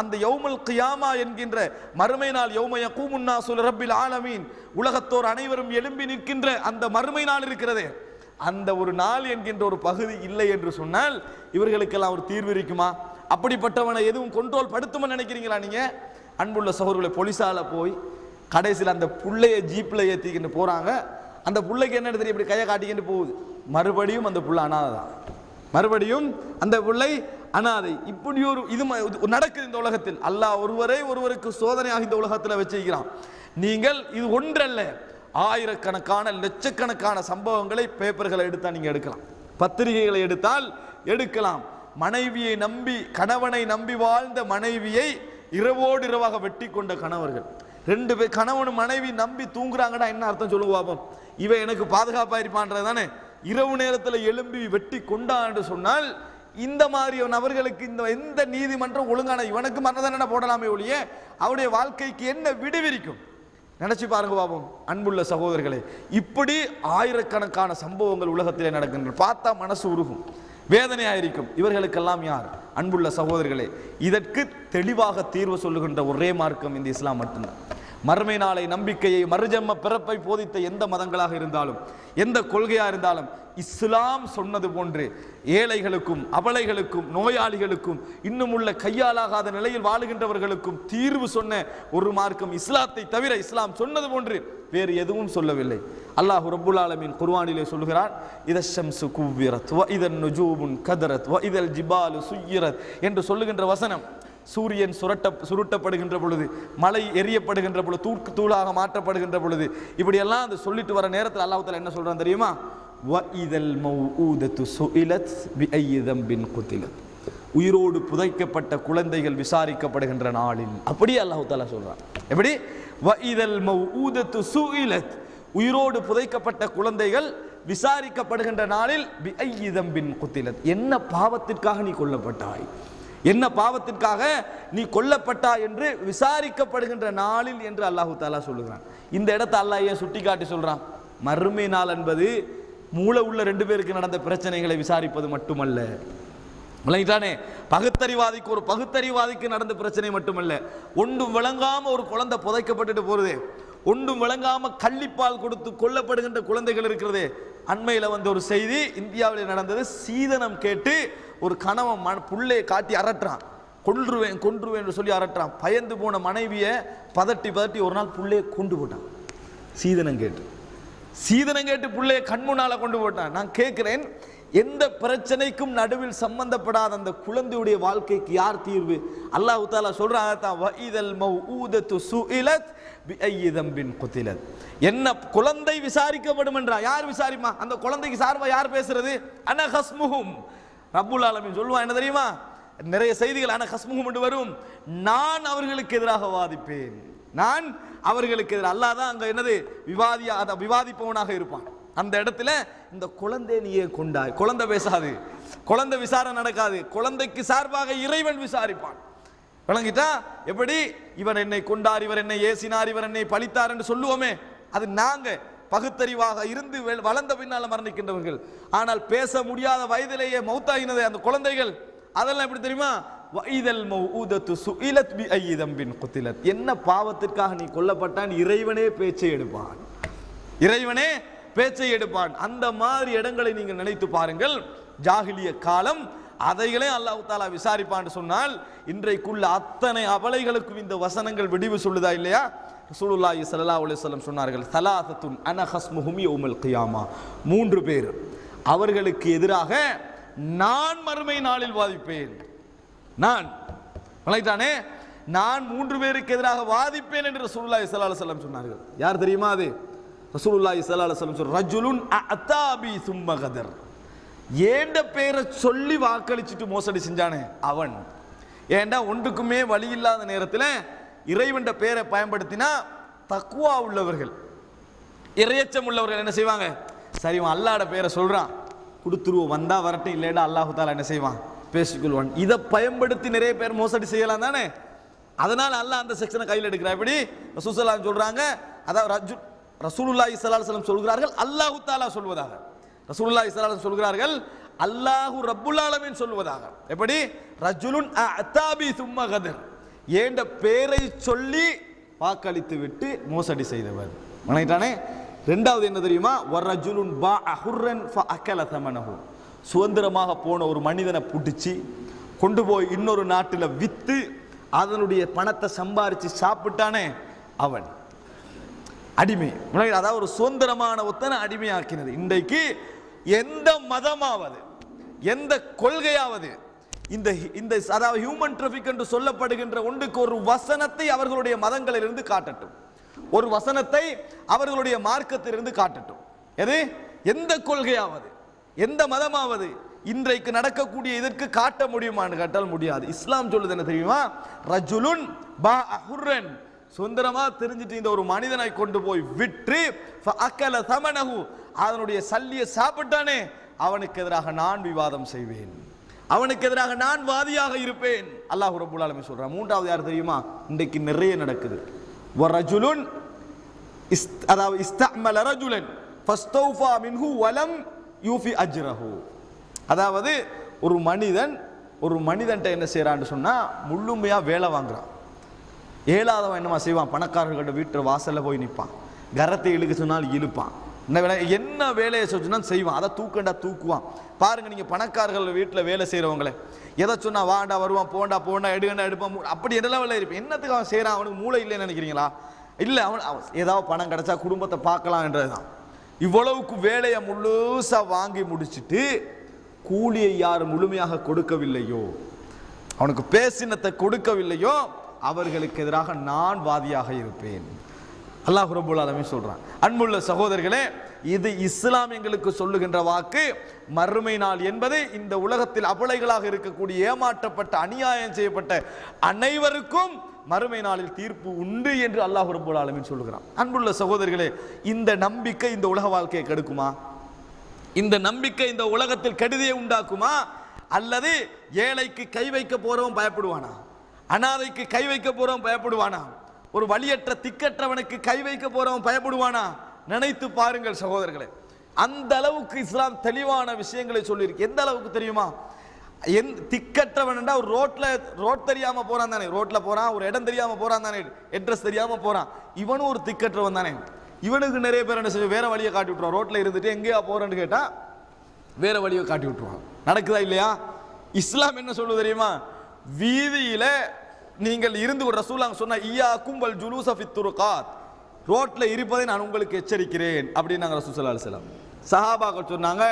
அந்த யௌமுல் கியாமா என்கின்ற மறுமை நாள், யௌம யகூமுன் நாஸு லிரப்பில் ஆலமீன், உலகத்தோர் அனைவரும் எழும்பி நிற்கின்ற அந்த மறுமை நாள் இருக்கிறதே, அந்த ஒரு நாள் என்கின்ற ஒரு பகுதி இல்லை என்று சொன்னால் இவர்களுக்கெல்லாம் ஒரு தீர்வு இருக்குமா? அப்படிப்பட்டவனை எதுவும் கண்ட்ரோல் படுத்துமா நினைக்கிறீங்களா நீங்க? அன்புள்ள சகோதரர்களை, போலீஸால போய் கடைசியில் அந்த புள்ளைய ஜீப்ல ஏத்திக்கிட்டு போறாங்க. அந்த புள்ளைக்கு என்ன தெரியும், இப்படி கையை காட்டிக்கிட்டு போகுது. மறுபடியும் அந்த புள்ள அனாதை தான், மறுபடியும் அந்த பிள்ளை அனாதை. இப்படி ஒரு இது நடக்குது இந்த உலகத்தில். அல்லாஹ் ஒருவருக்கு சோதனையாக இந்த உலகத்தில் வச்சிருக்கிறான். நீங்கள் இது ஒன்றல்ல, ஆயிரக்கணக்கான லட்சக்கணக்கான சம்பவங்களை பேப்பர்களை எடுத்தால் நீங்க எடுக்கலாம், பத்திரிகைகளை எடுத்தால் எடுக்கலாம். மனைவியை நம்பி, கணவனை நம்பி வாழ்ந்த மனைவியை இரவோடு இரவாக வெட்டி கொண்ட கணவர்கள், ரெண்டு பேர் கணவன் மனைவி நம்பி தூங்குறாங்கடா என்ன அர்த்தம் சொல்லுங்க பாப்போம். இவன் எனக்கு பாதுகாப்பா இருப்பான்றது தானே. இரவு நேரத்தில் எழும்பி வெட்டி கொண்டான்னு சொன்னால் இந்த மாதிரி நபர்களுக்கு இந்த எந்த நீதிமன்றம் ஒழுங்கான இவனுக்கு மரண தண்டனை போடலாமே ஒழிய அவருடைய வாழ்க்கைக்கு என்ன விடுவிரிக்கும்? நினைச்சு பாருங்க பாப்போம். அன்புள்ள சகோதரர்களே, இப்படி ஆயிரக்கணக்கான சம்பவங்கள் உலகத்திலே நடக்கின்றன. பார்த்தா மனசு உருகும், வேதனையாயிருக்கும். இவர்களுக்கெல்லாம் யார்? அன்புள்ள சகோதரர்களே, இதற்கு தெளிவாக தீர்வு சொல்லுகின்ற ஒரே மார்க்கம் இந்த இஸ்லாம் மட்டும்தான். மறுமை நாளை நம்பிக்கையை மறுஜன்ம பிறப்பை போதித்த எந்த மதங்களாக இருந்தாலும் எந்த கொள்கையா இருந்தாலும் இஸ்லாம் சொன்னது போன்று ஏழைகளுக்கும் அபலைகளுக்கும் நோயாளிகளுக்கும் இன்னும் உள்ள கையாலாகாத நிலையில் வாழுகின்றவர்களுக்கும் தீர்வு சொன்ன ஒரு மார்க்கம் இஸ்லாத்தை தவிர இஸ்லாம் சொன்னது போன்று வேறு எதுவும் சொல்லவில்லை. அல்லாஹ் ரப்புல் ஆலமீன் குர்ஆனிலே சொல்கிறான், இதஷம்சு குவ்விரத் வ இதன் நுஜூமுன் கதரத் வ இதல் ஜிபாலு சுய்யிரத் என்று சொல்லுகின்ற வசனம், சூரியன் சுருட்டப்படுகின்ற பொழுது, மலை எரியப்படுகின்ற பொழுது, தூக்கு தூளாக மாற்றப்படுகின்ற பொழுது, இப்படியெல்லாம் அது சொல்லிட்டு வர நேரத்தில் அல்லாஹ் தஆலா என்ன சொல்றான் தெரியுமா? வஇதல் மௌஊதத்து சுஇலத் பிஐயி தம்பின் குதிலத், உயிரோடு புதைக்கப்பட்ட குழந்தைகள் விசாரிக்கப்படுகின்ற நாளில். அப்படியே அல்லாஹ் தஆலா சொல்றான். எப்படி? வஇதல் மௌஊதத்து சுஇலத், உயிரோடு புதைக்கப்பட்ட குழந்தைகள் விசாரிக்கப்படுகின்ற நாளில் பிஐயி தம்பின் குதிலத், என்ன பாவத்திற்காக நீ கொல்லப்பட்டாய், என்ன பாவத்திற்காக நீ கொல்லப்பட்டா என்று விசாரிக்கப்படுகின்ற நாளில் என்று அல்லாஹு தஆலா சொல்லுகிறான். இந்த இடத்தை அல்லாஹ் ஏன் சுட்டி காட்டி சொல்றான்? மறுமை நாள் என்பது மூளை உள்ள ரெண்டு பேருக்கு நடந்த பிரச்சனைகளை விசாரிப்பது மட்டுமல்ல. விளங்கிட்டானே? பகுத்தறிவாதிக்கு ஒரு பகுத்தறிவாதிக்கு நடந்த பிரச்சனை மட்டுமல்ல, ஒன்றும் விளங்காம ஒரு குழந்தை புதைக்கப்பட்டுட்டு போறதே, ஒன்றும் விளங்காம கள்ளிப்பால் கொடுத்து கொல்லப்படுகின்ற குழந்தைகள் இருக்கிறதே. அண்மையில் வந்த ஒரு செய்தி இந்தியாவில் நடந்தது. சீதனம் கேட்டு ஒரு கணவன் புள்ளையை காட்டி அரட்டுறான், கொன்றுவேன் என்று சொல்லி அரட்டுறான். பயந்து போன மனைவியை பதட்டி ஒரு நாள் புள்ளையை கொண்டு போட்டான். சீதனம் கேட்டு புள்ளையை கண்முன்னால கொண்டு போட்டான். நான் கேட்கிறேன், எந்த பிரச்சனைக்கும் நடுவில் சம்பந்தப்படாத அந்த குழந்தையுடைய வாழ்க்கைக்கு யார் தீர்வு? அல்லாஹ் தஆலா சொல்றாங்க, வஇதல் மௌஊதத்து சுஇலத் பிஐயி தம்பின் குதிலத், என்ன குழந்தை விசாரிக்கப்படும் என்றா. யார் விசாரிமா? அந்த குழந்தைக்கு சார்பா யார் பேசுறது? அன ஹஸ்முஹும், ரப்புல் ஆலமீன் சொல்லுவான். என்ன தெரியுமா? நிறைய செய்திகள் அன ஹஸ்முஹும் என்று வரும். நான் அவர்களுக்கு எதிராக வாதிப்பேன், நான் அவர்களுக்கு எதிராக. அல்லாஹ் தான் அங்க என்னது விவாதிப்பவனாக இருப்பான். அந்த இடத்துல இந்த குழந்தை நீயே கொண்டாய், குழந்தை பேசாது, குழந்தை விசாரணை நடக்காது, குழந்தைக்கு சார்பாக இறைவன் விசாரிப்பான். விளங்கிட்டா? எப்படி இவர் என்னை கொண்டார், இவர் என்னை ஏசினார், இவர் என்னை பழித்தார் என்று சொல்லுவோமே, அது நாங்க பகுத்தறிவாக இருந்து வளர்ந்த பின்னால மரணிக்கின்றவர்கள். ஆனால் பேச முடியாத வயதிலேயே மௌத்தாகினது அந்த குழந்தைகள், அதெல்லாம் எப்படி தெரியுமா? வஇதல் மௌஊதத்து சுஇலத் பிஐயி தம்பின் குதிலத், என்ன பாவத்திற்காக நீ கொல்லப்பட்டான், இறைவனே பேச்சை எடுப்பான், இறைவனே பேச்சை எடுப்பான். அந்த மாதிரி இடங்களை நீங்கள் நினைத்து பாருங்கள். ஜாகிலிய காலம் அதைகளே அல்லாஹ் தஆலா விசாரிப்பான்னு சொன்னால் இன்றைக்குள்ள அத்தனை அபலைகளுக்கும் இந்த வசனங்கள் விடிவு சொல்லுதா இல்லையா? ரசூலுல்லாஹி ஸல்லல்லாஹு அலைஹி வஸல்லம் சொன்னார்கள், ஸலாஸத்துன் அன ஹஸ்முஹும் யௌமல் கியாமா, மூன்று பேர் அவர்களுக்கு எதிராக நான் மறுமை நாளில் வாதிப்பேன். நான் விளையாட்டானே, நான் மூன்று பேருக்கு எதிராக வாதிப்பேன் என்று ரசூலுல்லாஹி ஸல்லல்லாஹு அலைஹி வஸல்லம் சொன்னார்கள். யார் தெரியுமா அது? ரசூலுல்லாஹி ஸல்லல்லாஹு அலைஹி வஸல்லம் சொல்றார், ரஜுலுன் அதாபி சும்ம கதர், ஏண்ட பேரை சொல்லி வாக்களிச்சுட்டு மோசடி செஞ்சானே அவன். ஏண்டா ஒன்றுக்குமே வழி இல்லாத நேரத்தில் இறைவன் பேரை பயன்படுத்தினா தக்வா உள்ளவர்கள், இறையச்சம் உள்ளவர்கள் என்ன செய்வாங்க? சரி அல்லாஹ்ட பேரை சொல்றான், கொடுத்துருவோம், வந்தா வரட்டும், இல்லைன்னா அல்லாஹ் தஆலா என்ன செய்வான்? பேசிக்கொள்வான். இதை பயன்படுத்தி நிறைய பேர் மோசடி செய்யலாம் தானே. அதனால அல்லாஹ் அந்த செக்ஷனை கையில் எடுக்கிறார். எப்படி? ரசூல் ஸல்லல்லாஹு அலைஹி வஸல்லம் சொல்றாங்க, அதாவது ரசூலுல்லாஹி ஸல்லல்லாஹு அலைஹி வஸல்லம் சொல்கிறார்கள், அல்லாஹ் தஆலா சொல்வதாக. ரசூலுல்லாஹி ஸல்லல்லாஹு அலைஹி வஸல்லம் சொல்கிறார்கள், அல்லாஹ் ரப்புல் ஆலமீன் சொல்வதாக. எப்படி? ரஜுலுன் அதாபி சும்ம கதர், ஏண்ட பேரை சொல்லி வாக்களித்து விட்டு மோசடி செய்தவர். வணங்கிட்டானே. ரெண்டாவது என்ன தெரியுமா? வர்ரஜுலுன் பாஅ ஹுர்ரன் ஃபஅகல தமனஹு, சுதந்திரமாக போன ஒரு மனிதனை பிடிச்சி கொண்டு போய் இன்னொரு நாட்டில் வித்து அதனுடைய பணத்தை சம்பாரிச்சு சாப்பிட்டானே அவன் அடிமை. அதாவது ஒரு சுதந்திரமான ஒத்தனை அடிமையாக்கினது. இன்றைக்கு எந்த மதமாவது எந்த கொள்கையாவது இந்த அதாவது ஹியூமன் டிராஃபிக் என்று சொல்லப்படுகின்ற ஒன்றுக்கு ஒரு வசனத்தை அவர்களுடைய மதங்களிலிருந்து காட்டட்டும், ஒரு வசனத்தை அவர்களுடைய மார்க்கத்திலிருந்து காட்டட்டும். எது? எந்த கொள்கையாவது எந்த மதமாவது இன்றைக்கு நடக்கக்கூடிய இதற்கு காட்ட முடியுமான்னு கேட்டால் முடியாது. இஸ்லாம் சொல்லுது என்ன தெரியுமா? ரஜுலுன் பாஅ ஹுர்ரன், சுதந்திரமா தெரிஞ்சிட்டு இந்த ஒரு மனிதனை கொண்டு போய் விற்று ஃபஅக்கல தமனஹு அதனுடைய சல்லியை சாப்பிட்டானே அவனுக்கு எதிராக நான் விவாதம் செய்வேன், அவனுக்கு எதிராக நான் வாதியாக இருப்பேன். அல்லாஹ் ரப்பல் ஆலமீன் சொல்றான். மூன்றாவது யார் தெரியுமா? இன்றைக்கு நிறைய நடக்குது. வரஜுலுன் அதாவது இஸ்தஅமல ரஜுலன் ஃபஸ்தௌஃபா மின்ஹு வலம் யூஃபி அஜ்ரஹு. அதாவது ஒரு மனிதன்ட்ட என்ன செய்யறான்னு சொன்னா முழுமையா வேலை வாங்குறான். ஏழாதவன் என்னமா செய்வான்? பணக்காரர்களோட வீட்டு வாசல்ல போய் நிற்பான், கரத்தை இழுக்க சொன்னால் இழுப்பான், என்ன வேலையை சொன்னா செய்வான், அதை தூக்கண்டா தூக்குவான். பாருங்க நீங்க பணக்காரர்கள் வீட்டில் வேலை செய்யறவங்களே, எதை சொன்னா வாண்டா வருவான், போண்டா போண்டா எடுக்கண்டா எடுப்பான், அப்படி என்ன வேலை இருப்பேன். என்னத்துக்கு அவன் செய்யறான்? அவனுக்கு மூளை இல்லைன்னு நினைக்கிறீங்களா? இல்லை, அவன் ஏதாவது பணம் கிடைச்சா குடும்பத்தை பார்க்கலாம் என்றதுதான். இவ்வளவுக்கு வேலையை முழுசா வாங்கி முடிச்சுட்டு கூலியை யார் முழுமையாக கொடுக்கவில்லையோ, அவனுக்கு பேசினத்தை கொடுக்கவில்லையோ அவர்களுக்கு எதிராக நான் வாதியாக இருப்பேன். அல்லாஹ் ரப்பல் ஆலமீன் சொல்றான். அன்புள்ள சகோதரர்களே, இது இஸ்லாம் எங்களுக்கு சொல்லுகின்ற வாக்கு. மறுமை நாள் என்பது இந்த உலகத்தில் அபலைகளாக இருக்கக்கூடிய ஏமாற்றப்பட்ட அநியாயம் செய்யப்பட்ட அனைவருக்கும் மறுமை நாளில் தீர்ப்பு உண்டு என்று அல்லாஹ் ரப்பல் ஆலமீன் சொல்லுகிறான். அன்புள்ள சகோதரர்களே, இந்த நம்பிக்கை இந்த உலக வாழ்க்கையை கெடுக்குமா? இந்த நம்பிக்கை இந்த உலகத்தில் கெடுதியை உண்டாக்குமா? அல்லது ஏழைக்கு கை வைக்க போறவன் பயப்படுவானா? அனாதைக்கு கை வைக்க போறவன் பயப்படுவானா? ஒரு வழியற்ற திக்கற்றவனுக்கு கை வைக்க போறவன் பயப்படுவானா? நினைத்து பாருங்கள் சகோதரர்களே. அந்த அளவுக்கு இஸ்லாம் தெளிவான விஷயங்களை சொல்லியிருக்கு. எந்த அளவுக்கு தெரியுமா? திக்கற்றவன் ஒரு ரோட் தெரியாம போறான் தானே, ரோட்ல போறான், ஒரு இடம் தெரியாம போறான் தானே, அட்ரஸ் தெரியாம போறான், இவனும் ஒரு திக்கற்றவன் தானே. இவனுக்கு நிறைய பேர் என்ன செய்ய, வேற வழியை காட்டி விட்டுருவான். ரோட்ல இருந்துட்டு எங்கேயா போறேன்னு கேட்டா வேற வழியை காட்டி விட்டுருவான். நடக்குதா இல்லையா? இஸ்லாம் என்ன சொல்லுது தெரியுமா? வீதியில நீங்கள் இருந்து ஒரு ரசூலுல்லாஹ் சொன்னா இய்யாக்கும் வல் ஜுலூஸ ஃபித் துருகாத், ரோட்ல இருப்பதை நான் உங்களுக்கு எச்சரிக்கிறேன் அப்படின்னு நாங்கள் ரசூல் ஸல்லல்லாஹு அலைஹி வஸல்லம். சஹாபாக்கள் சொன்னாங்க,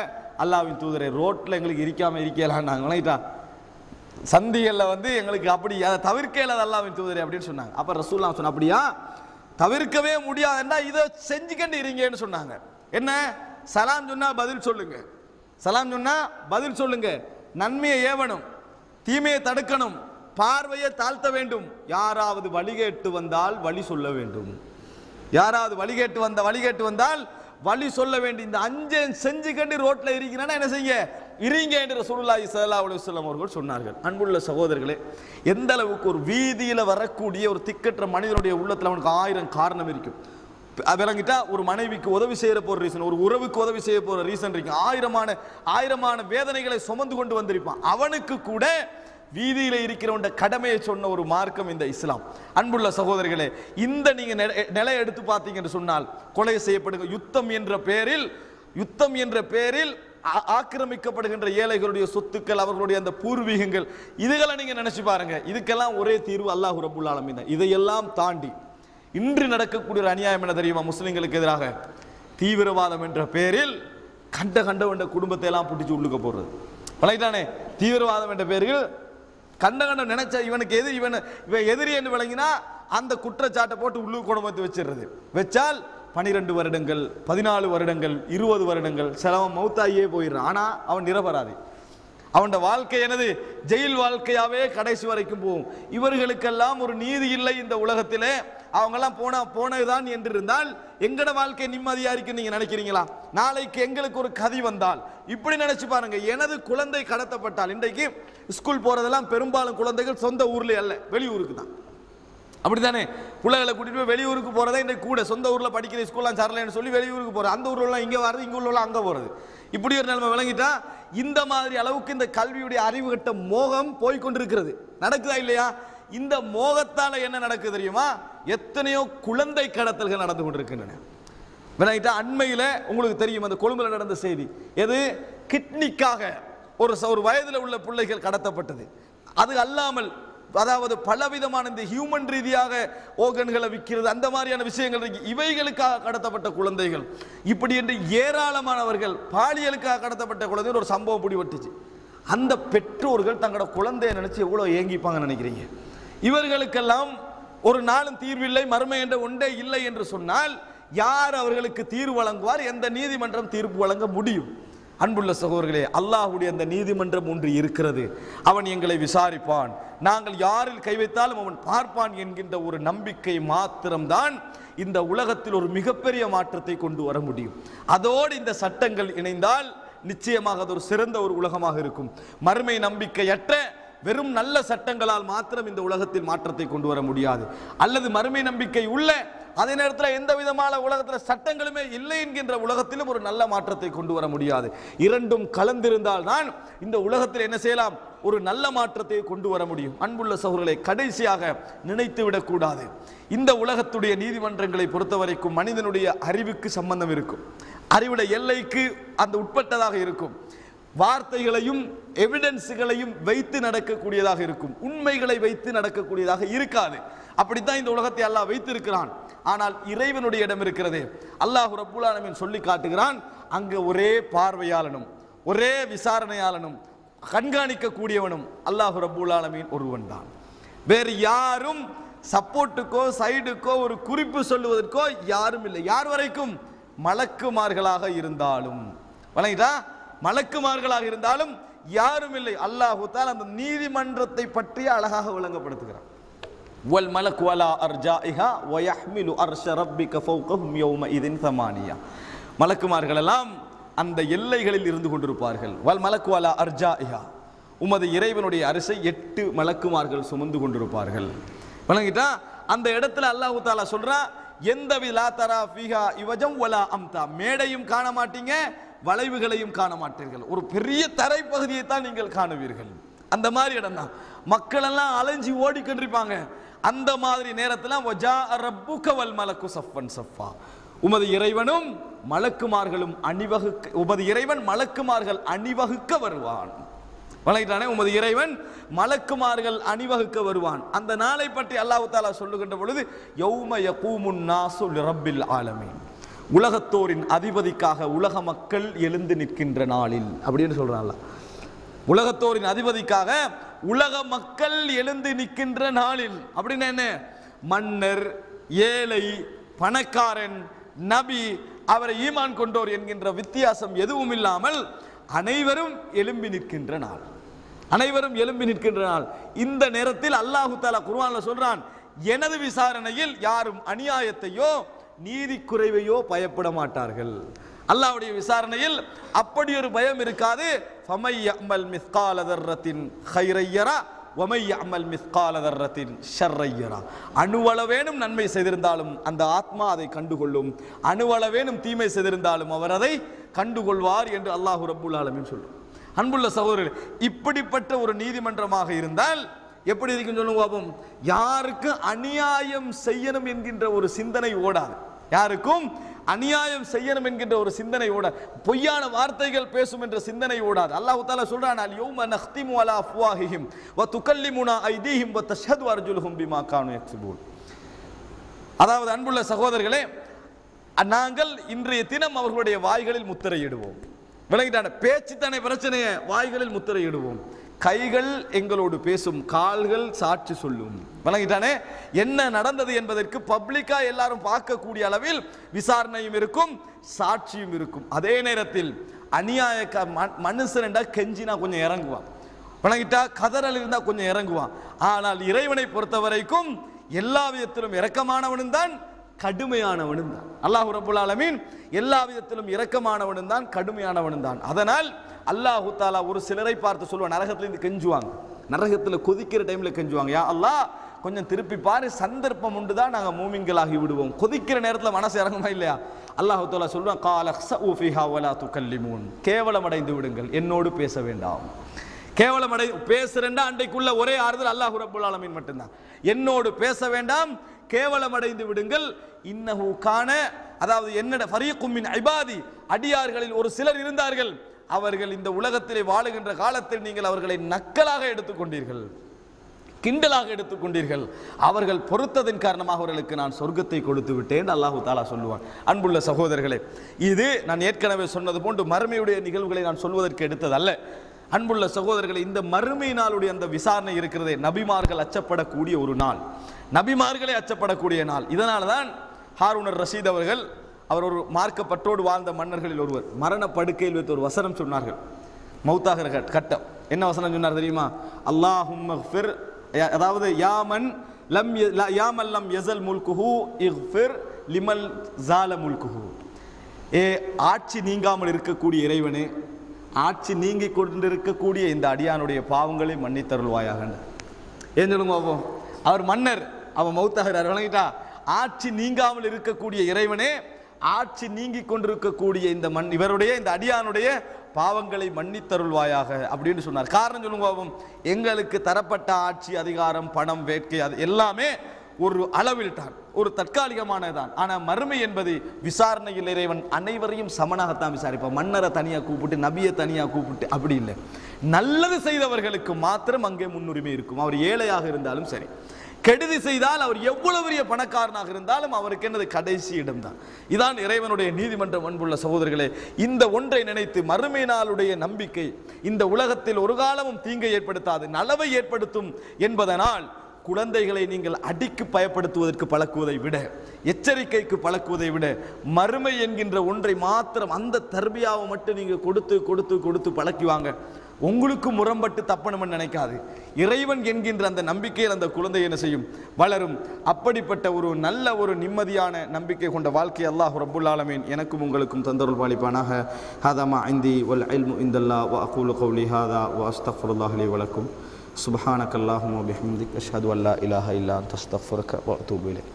அல்லாஹ்வின் தூதரே ரோட்ல எங்களுக்கு இருக்காம இருக்கலான்னு நாங்கள் சந்திகளில் எங்களுக்கு அப்படி அதை தவிர்க்க இல்லாத அல்லாஹ்வின் தூதரே அப்படின்னு சொன்னாங்க. அப்ப ரசூலுல்லாஹ் சொன்ன அப்படியா தவிர்க்கவே முடியாதுன்னா இதை செஞ்சுக்கண்டு இருங்கன்னு சொன்னாங்க. என்ன? சலாம் சொன்னா பதில் சொல்லுங்க, சலாம் சொன்னா பதில் சொல்லுங்க, நன்மையை ஏவணும், தீமையை தடுக்கணும், பார்வையை தாழ்த்த வேண்டும், யாராவது வழிகேட்டு வந்தால் வழி சொல்ல வேண்டும், யாராவது வழிகேட்டு வந்தால் வழி சொல்ல வேண்டும். இந்த அஞ்சு செஞ்சுக்கண்டு ரோட்ல இருக்கிறான்னா என்ன செய்ய இருங்க என்று ரசூலுல்லாஹி ஸல்லல்லாஹு அலைஹி வஸல்லம் அவர்கள் சொன்னார்கள். அன்புள்ள சகோதரர்களே, எந்த அளவுக்கு ஒரு வீதியில வரக்கூடிய ஒரு திக்கற்ற மனிதனுடைய உள்ளத்துல அவனுக்கு 1000 காரணம் இருக்கும். விளங்கிட்டா ஒரு மனைவிக்கு உதவி செய்ய போற ரீசன், ஒரு உறவுக்கு உதவி செய்ய போற ரீசன் இருக்கு. ஆயிரமான வேதனைகளை சுமந்து கொண்டு வந்திருப்பான். அவனுக்கு கூட வீதியில இருக்கிறவன் கடமையை சொன்ன ஒரு மார்க்கம் இந்த இஸ்லாம். அன்புள்ள சகோதரர்களே, இந்த நீங்க நிலை எடுத்து பார்த்தீங்கன்னு சொன்னால் கொலை செய்யப்படுங்க, யுத்தம் என்ற பேரில் ஆக்கிரமிக்கப்படுகின்ற ஏழைகளுடைய சொத்துக்கள், அவர்களுடைய அந்த பூர்வீகங்கள், இதுகளை நீங்க நினைச்சு பாருங்க. இதுக்கெல்லாம் ஒரே தீர்வு அல்லாஹ் ரப்பல் ஆலமீன் தான். இதையெல்லாம் தாண்டி இன்று நடக்கக்கூடிய ஒரு அநியாயம் என்ன தெரியுமா? முஸ்லிம்களுக்கு எதிராக தீவிரவாதம் என்ற பேரில் கண்ட குடும்பத்தை எல்லாம் பிடிச்சி உள்ளுக்க போடுறது. பழையதானே? தீவிரவாதம் என்ற பேரில் கண்ட நினைச்ச இவனுக்கு இவன் எதிரி என்று விளங்கினா அந்த குற்றச்சாட்டை போட்டு உள்ளுக்கு குடும்பத்தை வச்சிடுறது. வச்சால் 12 வருடங்கள் 14 வருடங்கள் 20 வருடங்கள் சிலவன் மௌத்தாயே போயிடுறான். ஆனா அவன் நிரபராதி. அவன் வாழ்க்கை எனது ஜெயில் வாழ்க்கையாவே கடைசி வரைக்கும் போகும். இவர்களுக்கெல்லாம் ஒரு நீதி இல்லை இந்த உலகத்திலே. அவங்கெல்லாம் போனதுதான் என்று இருந்தால் எங்கட வாழ்க்கை நிம்மதியா இருக்கு நீங்க நினைக்கிறீங்களா? நாளைக்கு எங்களுக்கு ஒரு கதி வந்தால் இப்படி நினைச்சு பாருங்க. எனது குழந்தை கடத்தப்பட்டால், இன்றைக்கு ஸ்கூல் போறதெல்லாம் பெரும்பாலும் குழந்தைகள் சொந்த ஊர்ல அல்ல, வெளியூருக்கு தான். அப்படித்தானே? பிள்ளைகளை கூட்டிட்டு போய் வெளியூருக்கு போறதே இன்றைக்கு கூட. சொந்த ஊர்ல படிக்கிற ஸ்கூல்லாம் சரலன்னு சொல்லி வெளியூருக்கு போறது, அந்த ஊர்ல எல்லாம் இங்க வர்றது, இங்க உள்ள அங்க போறது, இப்படி ஒரு நிலைமை விளங்கிட்டா இந்த மாதிரி அளவுக்கு இந்த கல்வியுடைய அறிவு கட்ட மோகம் போய்கொண்டிருக்கிறது. நடக்குதா இல்லையா? இந்த மோகத்தால என்ன நடக்குது தெரியுமா? எத்தனையோ குழந்தை கடத்தல்கள் நடந்து கொண்டிருக்கின்றன. விளங்கிட்டா அண்மையில உங்களுக்கு தெரியும் அந்த கொழும்புல நடந்த செய்தி. எது? கிட்னிக்காக ஒரு வயதில் உள்ள பிள்ளைகள் கடத்தப்பட்டது. அது அல்லாமல் அதாவது பலவிதமான இந்த ஹியூமன் ரீதியாக ஓகன்களை விற்கிறது, அந்த மாதிரியான விஷயங்கள் இருக்கு. இவைகளுக்காக கடத்தப்பட்ட குழந்தைகள், இப்படி என்று ஏராளமானவர்கள் பாலியலுக்காக கடத்தப்பட்ட குழந்தைகள் ஒரு சம்பவம் பிடிபட்டுச்சு. அந்த பெற்றோர்கள் தங்களோட குழந்தையை நினைச்சு எவ்வளவு ஏங்கிப்பாங்க நினைக்கிறீங்க? இவர்களுக்கெல்லாம் ஒரு நாளும் தீர்வில்லை, மறுமை என்ற ஒன்றே இல்லை என்று சொன்னால் யார் அவர்களுக்கு தீர்வு வழங்குவார்? எந்த நீதிமன்றம் தீர்ப்பு வழங்க முடியும்? அன்புள்ள சகோதரர்களே, அல்லாஹ்வுடைய அந்த நீதிமன்றம் ஒன்று இருக்கிறது. அவன் எங்களை விசாரிப்பான், நாங்கள் யாரில் கை வைத்தாலும் அவன் பார்ப்பான் என்கின்ற ஒரு நம்பிக்கை மாத்திரம்தான் இந்த உலகத்தில் ஒரு மிகப்பெரிய மாற்றத்தை கொண்டு வர முடியும். அதோடு இந்த சட்டங்கள் இணைந்தால் நிச்சயமாக அது ஒரு சிறந்த ஒரு உலகமாக இருக்கும். மறுமை நம்பிக்கையற்ற வெறும் நல்ல சட்டங்களால் மாத்திரம் இந்த உலகத்தில் மாற்றத்தை கொண்டு வர முடியாது. அல்லது மறுமை நம்பிக்கை உள்ள அதே நேரத்தில் எந்த விதமான உலகத்தில் சட்டங்களுமே இல்லை என்கின்ற உலகத்திலும் ஒரு நல்ல மாற்றத்தை கொண்டு வர முடியாது. இரண்டும் கலந்திருந்தால் தான் இந்த உலகத்தில் என்ன செய்யலாம், ஒரு நல்ல மாற்றத்தை கொண்டு வர முடியும். அன்புள்ள சகோதரர்களை, கடைசியாக நினைத்து விடக்கூடாது, இந்த உலகத்துடைய நீதிமன்றங்களை பொறுத்தவரைக்கும் மனிதனுடைய அறிவுக்கு சம்பந்தம் இருக்கும், அறிவுடைய எல்லைக்கு அந்த உட்பட்டதாக இருக்கும், வார்த்தைகளையும் எவிடன்ஸுகளையும் வைத்து நடக்கக்கூடியதாக இருக்கும், உண்மைகளை வைத்து நடக்கக்கூடியதாக இருக்காது. அப்படித்தான் இந்த உலகத்தை அல்லாஹ் வைத்திருக்கிறான். ஆனால் இறைவனுடைய இடம் இருக்கிறது. அல்லாஹ் ரப்புல் ஆலமீன் சொல்லி காட்டுகிறான், அங்கு ஒரே பார்வையாளனும் ஒரே விசாரணையாளனும் கண்காணிக்கக்கூடியவனும் அல்லாஹ் ரப்புல் ஆலமீன் ஒருவன் தான். வேறு யாரும் சப்போர்ட்டுக்கோ சைடுக்கோ ஒரு குறிப்பு சொல்லுவதற்கோ யாரும் இல்லை. யார் வரைக்கும்? மலக்குமார்களாக இருந்தாலும், வணங்கிட்டா, மலக்குமார்களாக இருந்தாலும் யாரும் இல்லை. அல்லாஹ் தஆலா அந்த நீதிமன்றத்தை பற்றி அழகாக விளங்கப்படுத்துகிறார். வல் மலக்கு வலா அர்ஜாஇஹா வ யஹ்மிலு அர்ஷ ரப்பிக ஃபௌகஹும் யௌமஇதின் ஸமானியா. மலக்குமார்கள் எல்லாம் அந்த எல்லைகளில் இருந்து கொண்டிருப்பார்கள். வல் மலக்கு வலா அர்ஜாஇஹா, உமது இறைவனுடைய அரசை 8 மலக்குமார்கள் சுமந்து கொண்டிருப்பார்கள். வணங்கிட்டா, அந்த இடத்துல அல்லாஹ் தஆலா சொல்றா, எந்த விலா தரா ஃபீஹா இவஜம் வலா அம்தா, மேடையும் காண மாட்டீங்க, வளைவுகளையும் காண மாட்டீர்கள், ஒரு பெரிய தரைப்பகுதியை தான் நீங்கள் காணுவீர்கள். அந்த மாதிரி இடம் தான். மக்கள் எல்லாம் அலைஞ்சி ஓடிக்கொண்டிருப்பாங்க. அந்த மாதிரி நேரத்தில் வஜா ரப்புக வல் மலக்கு சஃபன் சஃபா, உமது இறைவனும் மலக்குமார்களும் உமது இறைவன் மலக்குமார்கள் அணிவகுக்க வருவான். வணங்கிட்டானே, உமது இறைவன் மலக்குமார்கள் அணிவகுக்க வருவான். அந்த நாளை பற்றி அல்லாஹ் தஆலா சொல்லுகின்ற பொழுது யௌம யகூமுன் நாசு லிரப்பில் ஆலமீன், உலகத்தோரின் அதிபதிக்காக உலக மக்கள் எழுந்து நிற்கின்ற நாளில் அப்படின்னு சொல்றான்ல. உலகத்தோரின் அதிபதிக்காக உலக மக்கள் எழுந்து நிற்கின்ற நாளில் அப்படின்னா என்ன? மன்னர், ஏழை, பணக்காரன், நபி, அவரை ஈமான் கொண்டோர் என்கின்ற வித்தியாசம் எதுவும் இல்லாமல் அனைவரும் எழும்பி நிற்கின்ற நாள், அனைவரும் எழும்பி நிற்கின்ற நாள். இந்த நேரத்தில் அல்லாஹு தஆலா குர்ஆன்ல சொல்றான், எனது விசாரணையில் யாரும் அநியாயத்தையோ நீதி குறைவையோ பயப்பட மாட்டார்கள். அல்லாஹ்வுடைய விசாரணையில் அப்படி ஒரு பயம் இருக்காது. ஃபமை யஅமல் மிஸ்கால தர்ரத்தின் கைரய்யரா வமை யஅமல் மிஸ்கால தர்ரத்தின் ஷர்ரையரா, அணுவளவேனும் நன்மை செய்திருந்தாலும் அந்த ஆத்மா அதை கண்டுகொள்ளும், அணுவளவேனும் தீமை செய்திருந்தாலும் அவர் அதை கண்டுகொள்வார் என்று அல்லாஹ் ரப்புல் ஆலமீன் சொல்றார். அன்புள்ள சகோதரர்களே, இப்படிப்பட்ட ஒரு நீதிமன்றமாக இருந்தால் எப்படி இருக்குன்னு சொல்லுங்க பாப்போம். யாருக்கும் அநியாயம் செய்யணும் என்கின்ற ஒரு சிந்தனை ஓடாது, யாருக்கும் அநியாயம் செய்யணும் என்கின்ற ஒரு சிந்தனை ஓடாது, பொய்யான வார்த்தைகள் பேசும் என்ற சிந்தனை ஓடாது. அல்லாஹ் தஆலா சொல்றான், அல் யௌம நக்திமு அலா அஃப்வாஹிஹிம் வ துகல்லிமுனா ஐதீஹிம் வ தஷ்ஹது அர்ஜுலுஹும் பிமா கானூ யக்ஸிபூன். அதாவது அன்புள்ள சகோதரர்களே, நாங்கள் இன்றைய தினம் அவர்களுடைய வாய்களில் முத்திரையிடுவோம். விளங்கிட்டான, பேச்சு தானே பிரச்சனையை, வாய்களில் முத்திரையிடுவோம். கைகள் எங்களோடு பேசும், கால்கள் சாட்சி சொல்லும். வணங்கிட்டானே, என்ன நடந்தது என்பதற்கு பப்ளிக்கா எல்லாரும் பார்க்கக்கூடிய அளவில் விசாரணையும் இருக்கும், சாட்சியும் இருக்கும். அதே நேரத்தில் அநியாய மனுஷன் கெஞ்சினா கொஞ்சம் இறங்குவான், வணங்கிட்டா கதறல் இருந்தா கொஞ்சம் இறங்குவான். ஆனால் இறைவனை பொறுத்த வரைக்கும் எல்லா விதத்திலும் இரக்கமானவனும் தான், கடுமையானவனும் தான். அல்லாஹ் ரப்புல் ஆலமீன் எல்லா விதத்திலும் இரக்கமானவனும் தான், கடுமையானவனும் தான். அதனால் அல்லாஹ் தஆலா ஒரு சிலரை பார்த்து சொல்லுவான், நரகத்திலிருந்து கெஞ்சுவாங்க, நரகத்தில் கொதிக்கிற டைம்ல கெஞ்சுவாங்க, யா அல்லாஹ் கொஞ்சம் திருப்பி பாரு, சந்தர்ப்பம் உண்டு தான் நாங்கள் மூமின்களாகி விடுவோம். கொதிக்கிற நேரத்தில் மனசு இறங்குமா இல்லையா? அல்லாஹ் தஆலா சொல்றான், கால க்ஸஉ ஃபீஹா வலா துகல்லிமூன், கேவலமடைந்து விடுங்கள், என்னோடு பேச வேண்டாம். கேவலமடை பேசுறேன்டா அன்றைக்குள்ள ஒரே ஆறுதல் அல்லாஹ் ரப்புல் ஆலமீன் மட்டும்தான், என்னோடு பேச வேண்டாம், கேவலமடைந்து விடுங்கள். இன்னஹு கான, அதாவது என்னட ஃபரீக்கும் மின் இபாதி, அடியார்களில் ஒரு சிலர் இருந்தார்கள், அவர்கள் இந்த உலகத்திலே வாழுகின்ற காலத்தில் நீங்கள் அவர்களை நக்கலாக எடுத்துக்கொண்டீர்கள், கிண்டலாக எடுத்துக்கொண்டீர்கள், அவர்கள் பொறுத்ததன் காரணமாக அவர்களுக்கு நான் சொர்க்கத்தை கொடுத்து விட்டேன் அல்லாஹ் தஆலா சொல்லுவான். அன்புள்ள சகோதரர்களே, இது நான் ஏற்கனவே சொன்னது போன்று மறுமையுடைய நிகழ்வுகளை நான் சொல்வதற்கு எடுத்ததல்ல. அன்புள்ள சகோதரர்களை, இந்த மறுமை நாளுடைய அந்த விசாரணை இருக்கிறதே, நபிமார்கள் அச்சப்படக்கூடிய ஒரு நாள், நபிமார்களே அச்சப்படக்கூடிய நாள். இதனால தான் ஹாரூன் அர் ரஷீத் அவர்கள் அவர் ஒரு மார்க்கப்பற்றோடு வாழ்ந்த மன்னர்களில் ஒருவர். மரண படுக்கையில் வைத்து ஒரு வசனம் சொன்னார்கள். மௌத்தாகிற கட்டம் என்ன வசனம் சொன்னார் தெரியுமா? அல்லாஹும்மக்ஃபிர், அதாவது யாமன் லம் யஸல் முல்குஹு இக்ஃபிர் லிமல் ஸால முல்குஹு. ஆட்சி நீங்காமல் இருக்கக்கூடிய இறைவனே, ஆட்சி நீங்கி கொண்டிருக்கக்கூடிய இந்த அடியானுடைய பாவங்களை மன்னித்தருள்வாயாக. ஏன் சொல்லுங்க, அவர் மன்னர், அவன் மௌத்தாகிறார், வழங்கிட்டா. ஆட்சி நீங்காமல் இருக்கக்கூடிய இறைவனே, ஆட்சி நீங்கி கொண்டிருக்கக்கூடிய இந்த இவருடைய இந்த அடியானுடைய பாவங்களை மன்னித்தருள்வாயாக அப்படின்னு சொன்னார். காரணம் சொல்லுங்க, எங்களுக்கு தரப்பட்ட ஆட்சி, அதிகாரம், பணம், வேட்கை அது எல்லாமே ஒரு அளவில் தான், ஒரு தற்காலிகமானதான். ஆனால் மறுமை என்பது விசாரணையில் இறைவன் அனைவரையும் சமனாகத்தான் விசாரிப்பான். மன்னரை தனியாக கூப்பிட்டு, நபியை தனியாக கூப்பிட்டு அப்படி இல்லை. நல்லது செய்தவர்களுக்கு மாத்திரம் அங்கே முன்னுரிமை இருக்கும். அவர் ஏழையாக இருந்தாலும் சரி, கெடுதி செய்தால் அவர் எவ்வளவு பெரிய பணக்காரனாக இருந்தாலும் அவருக்கு என்னது கடைசி இடம்தான். இதான் இறைவனுடைய நீதிமன்றம். அன்புள்ள சகோதரர்களே, இந்த ஒன்றை நினைத்து மறுமை நாளுடைய நம்பிக்கை இந்த உலகத்தில் ஒரு காலமும் தீங்கை ஏற்படுத்தாது, நலவை ஏற்படுத்தும் என்பதனால் குழந்தைகளை நீங்கள் அடிக்கு பயப்படுத்துவதற்கு பழக்குவதை விட, எச்சரிக்கைக்கு பழக்குவதை விட, மறுமை என்கின்ற ஒன்றை மாத்திரம் அந்த தர்பியாவை மட்டும் நீங்கள் கொடுத்து கொடுத்து கொடுத்து பழக்குவாங்க. உங்களுக்கு முரம்பட்டு தப்பணும்னு நினைக்காது. இறைவன் என்கின்ற அந்த நம்பிக்கையில் அந்த குழந்தை என்ன செய்யும்? வளரும். அப்படிப்பட்ட ஒரு நல்ல ஒரு நிம்மதியான நம்பிக்கை கொண்ட வாழ்க்கை அல்லாஹ் ரப்புல் ஆலமீன் எனக்கும் உங்களுக்கும் தந்தருள் பாலிப்பானாக. ஹாதா மா இந்தி வல் இல்மு இந்தல்லாஹ் வ அகூலு கௌலி ஹாதா வ அஸ்தக்ஃபிருல்லாஹ் லி வ லக்கும். சுப்ஹானக அல்லாஹும்ம வ பிஹம்திக அஷ்ஹது அன் லா இலாஹா இல்லா அன்த அஸ்தக்ஃபிருக வ அத்தூபு இலைக்.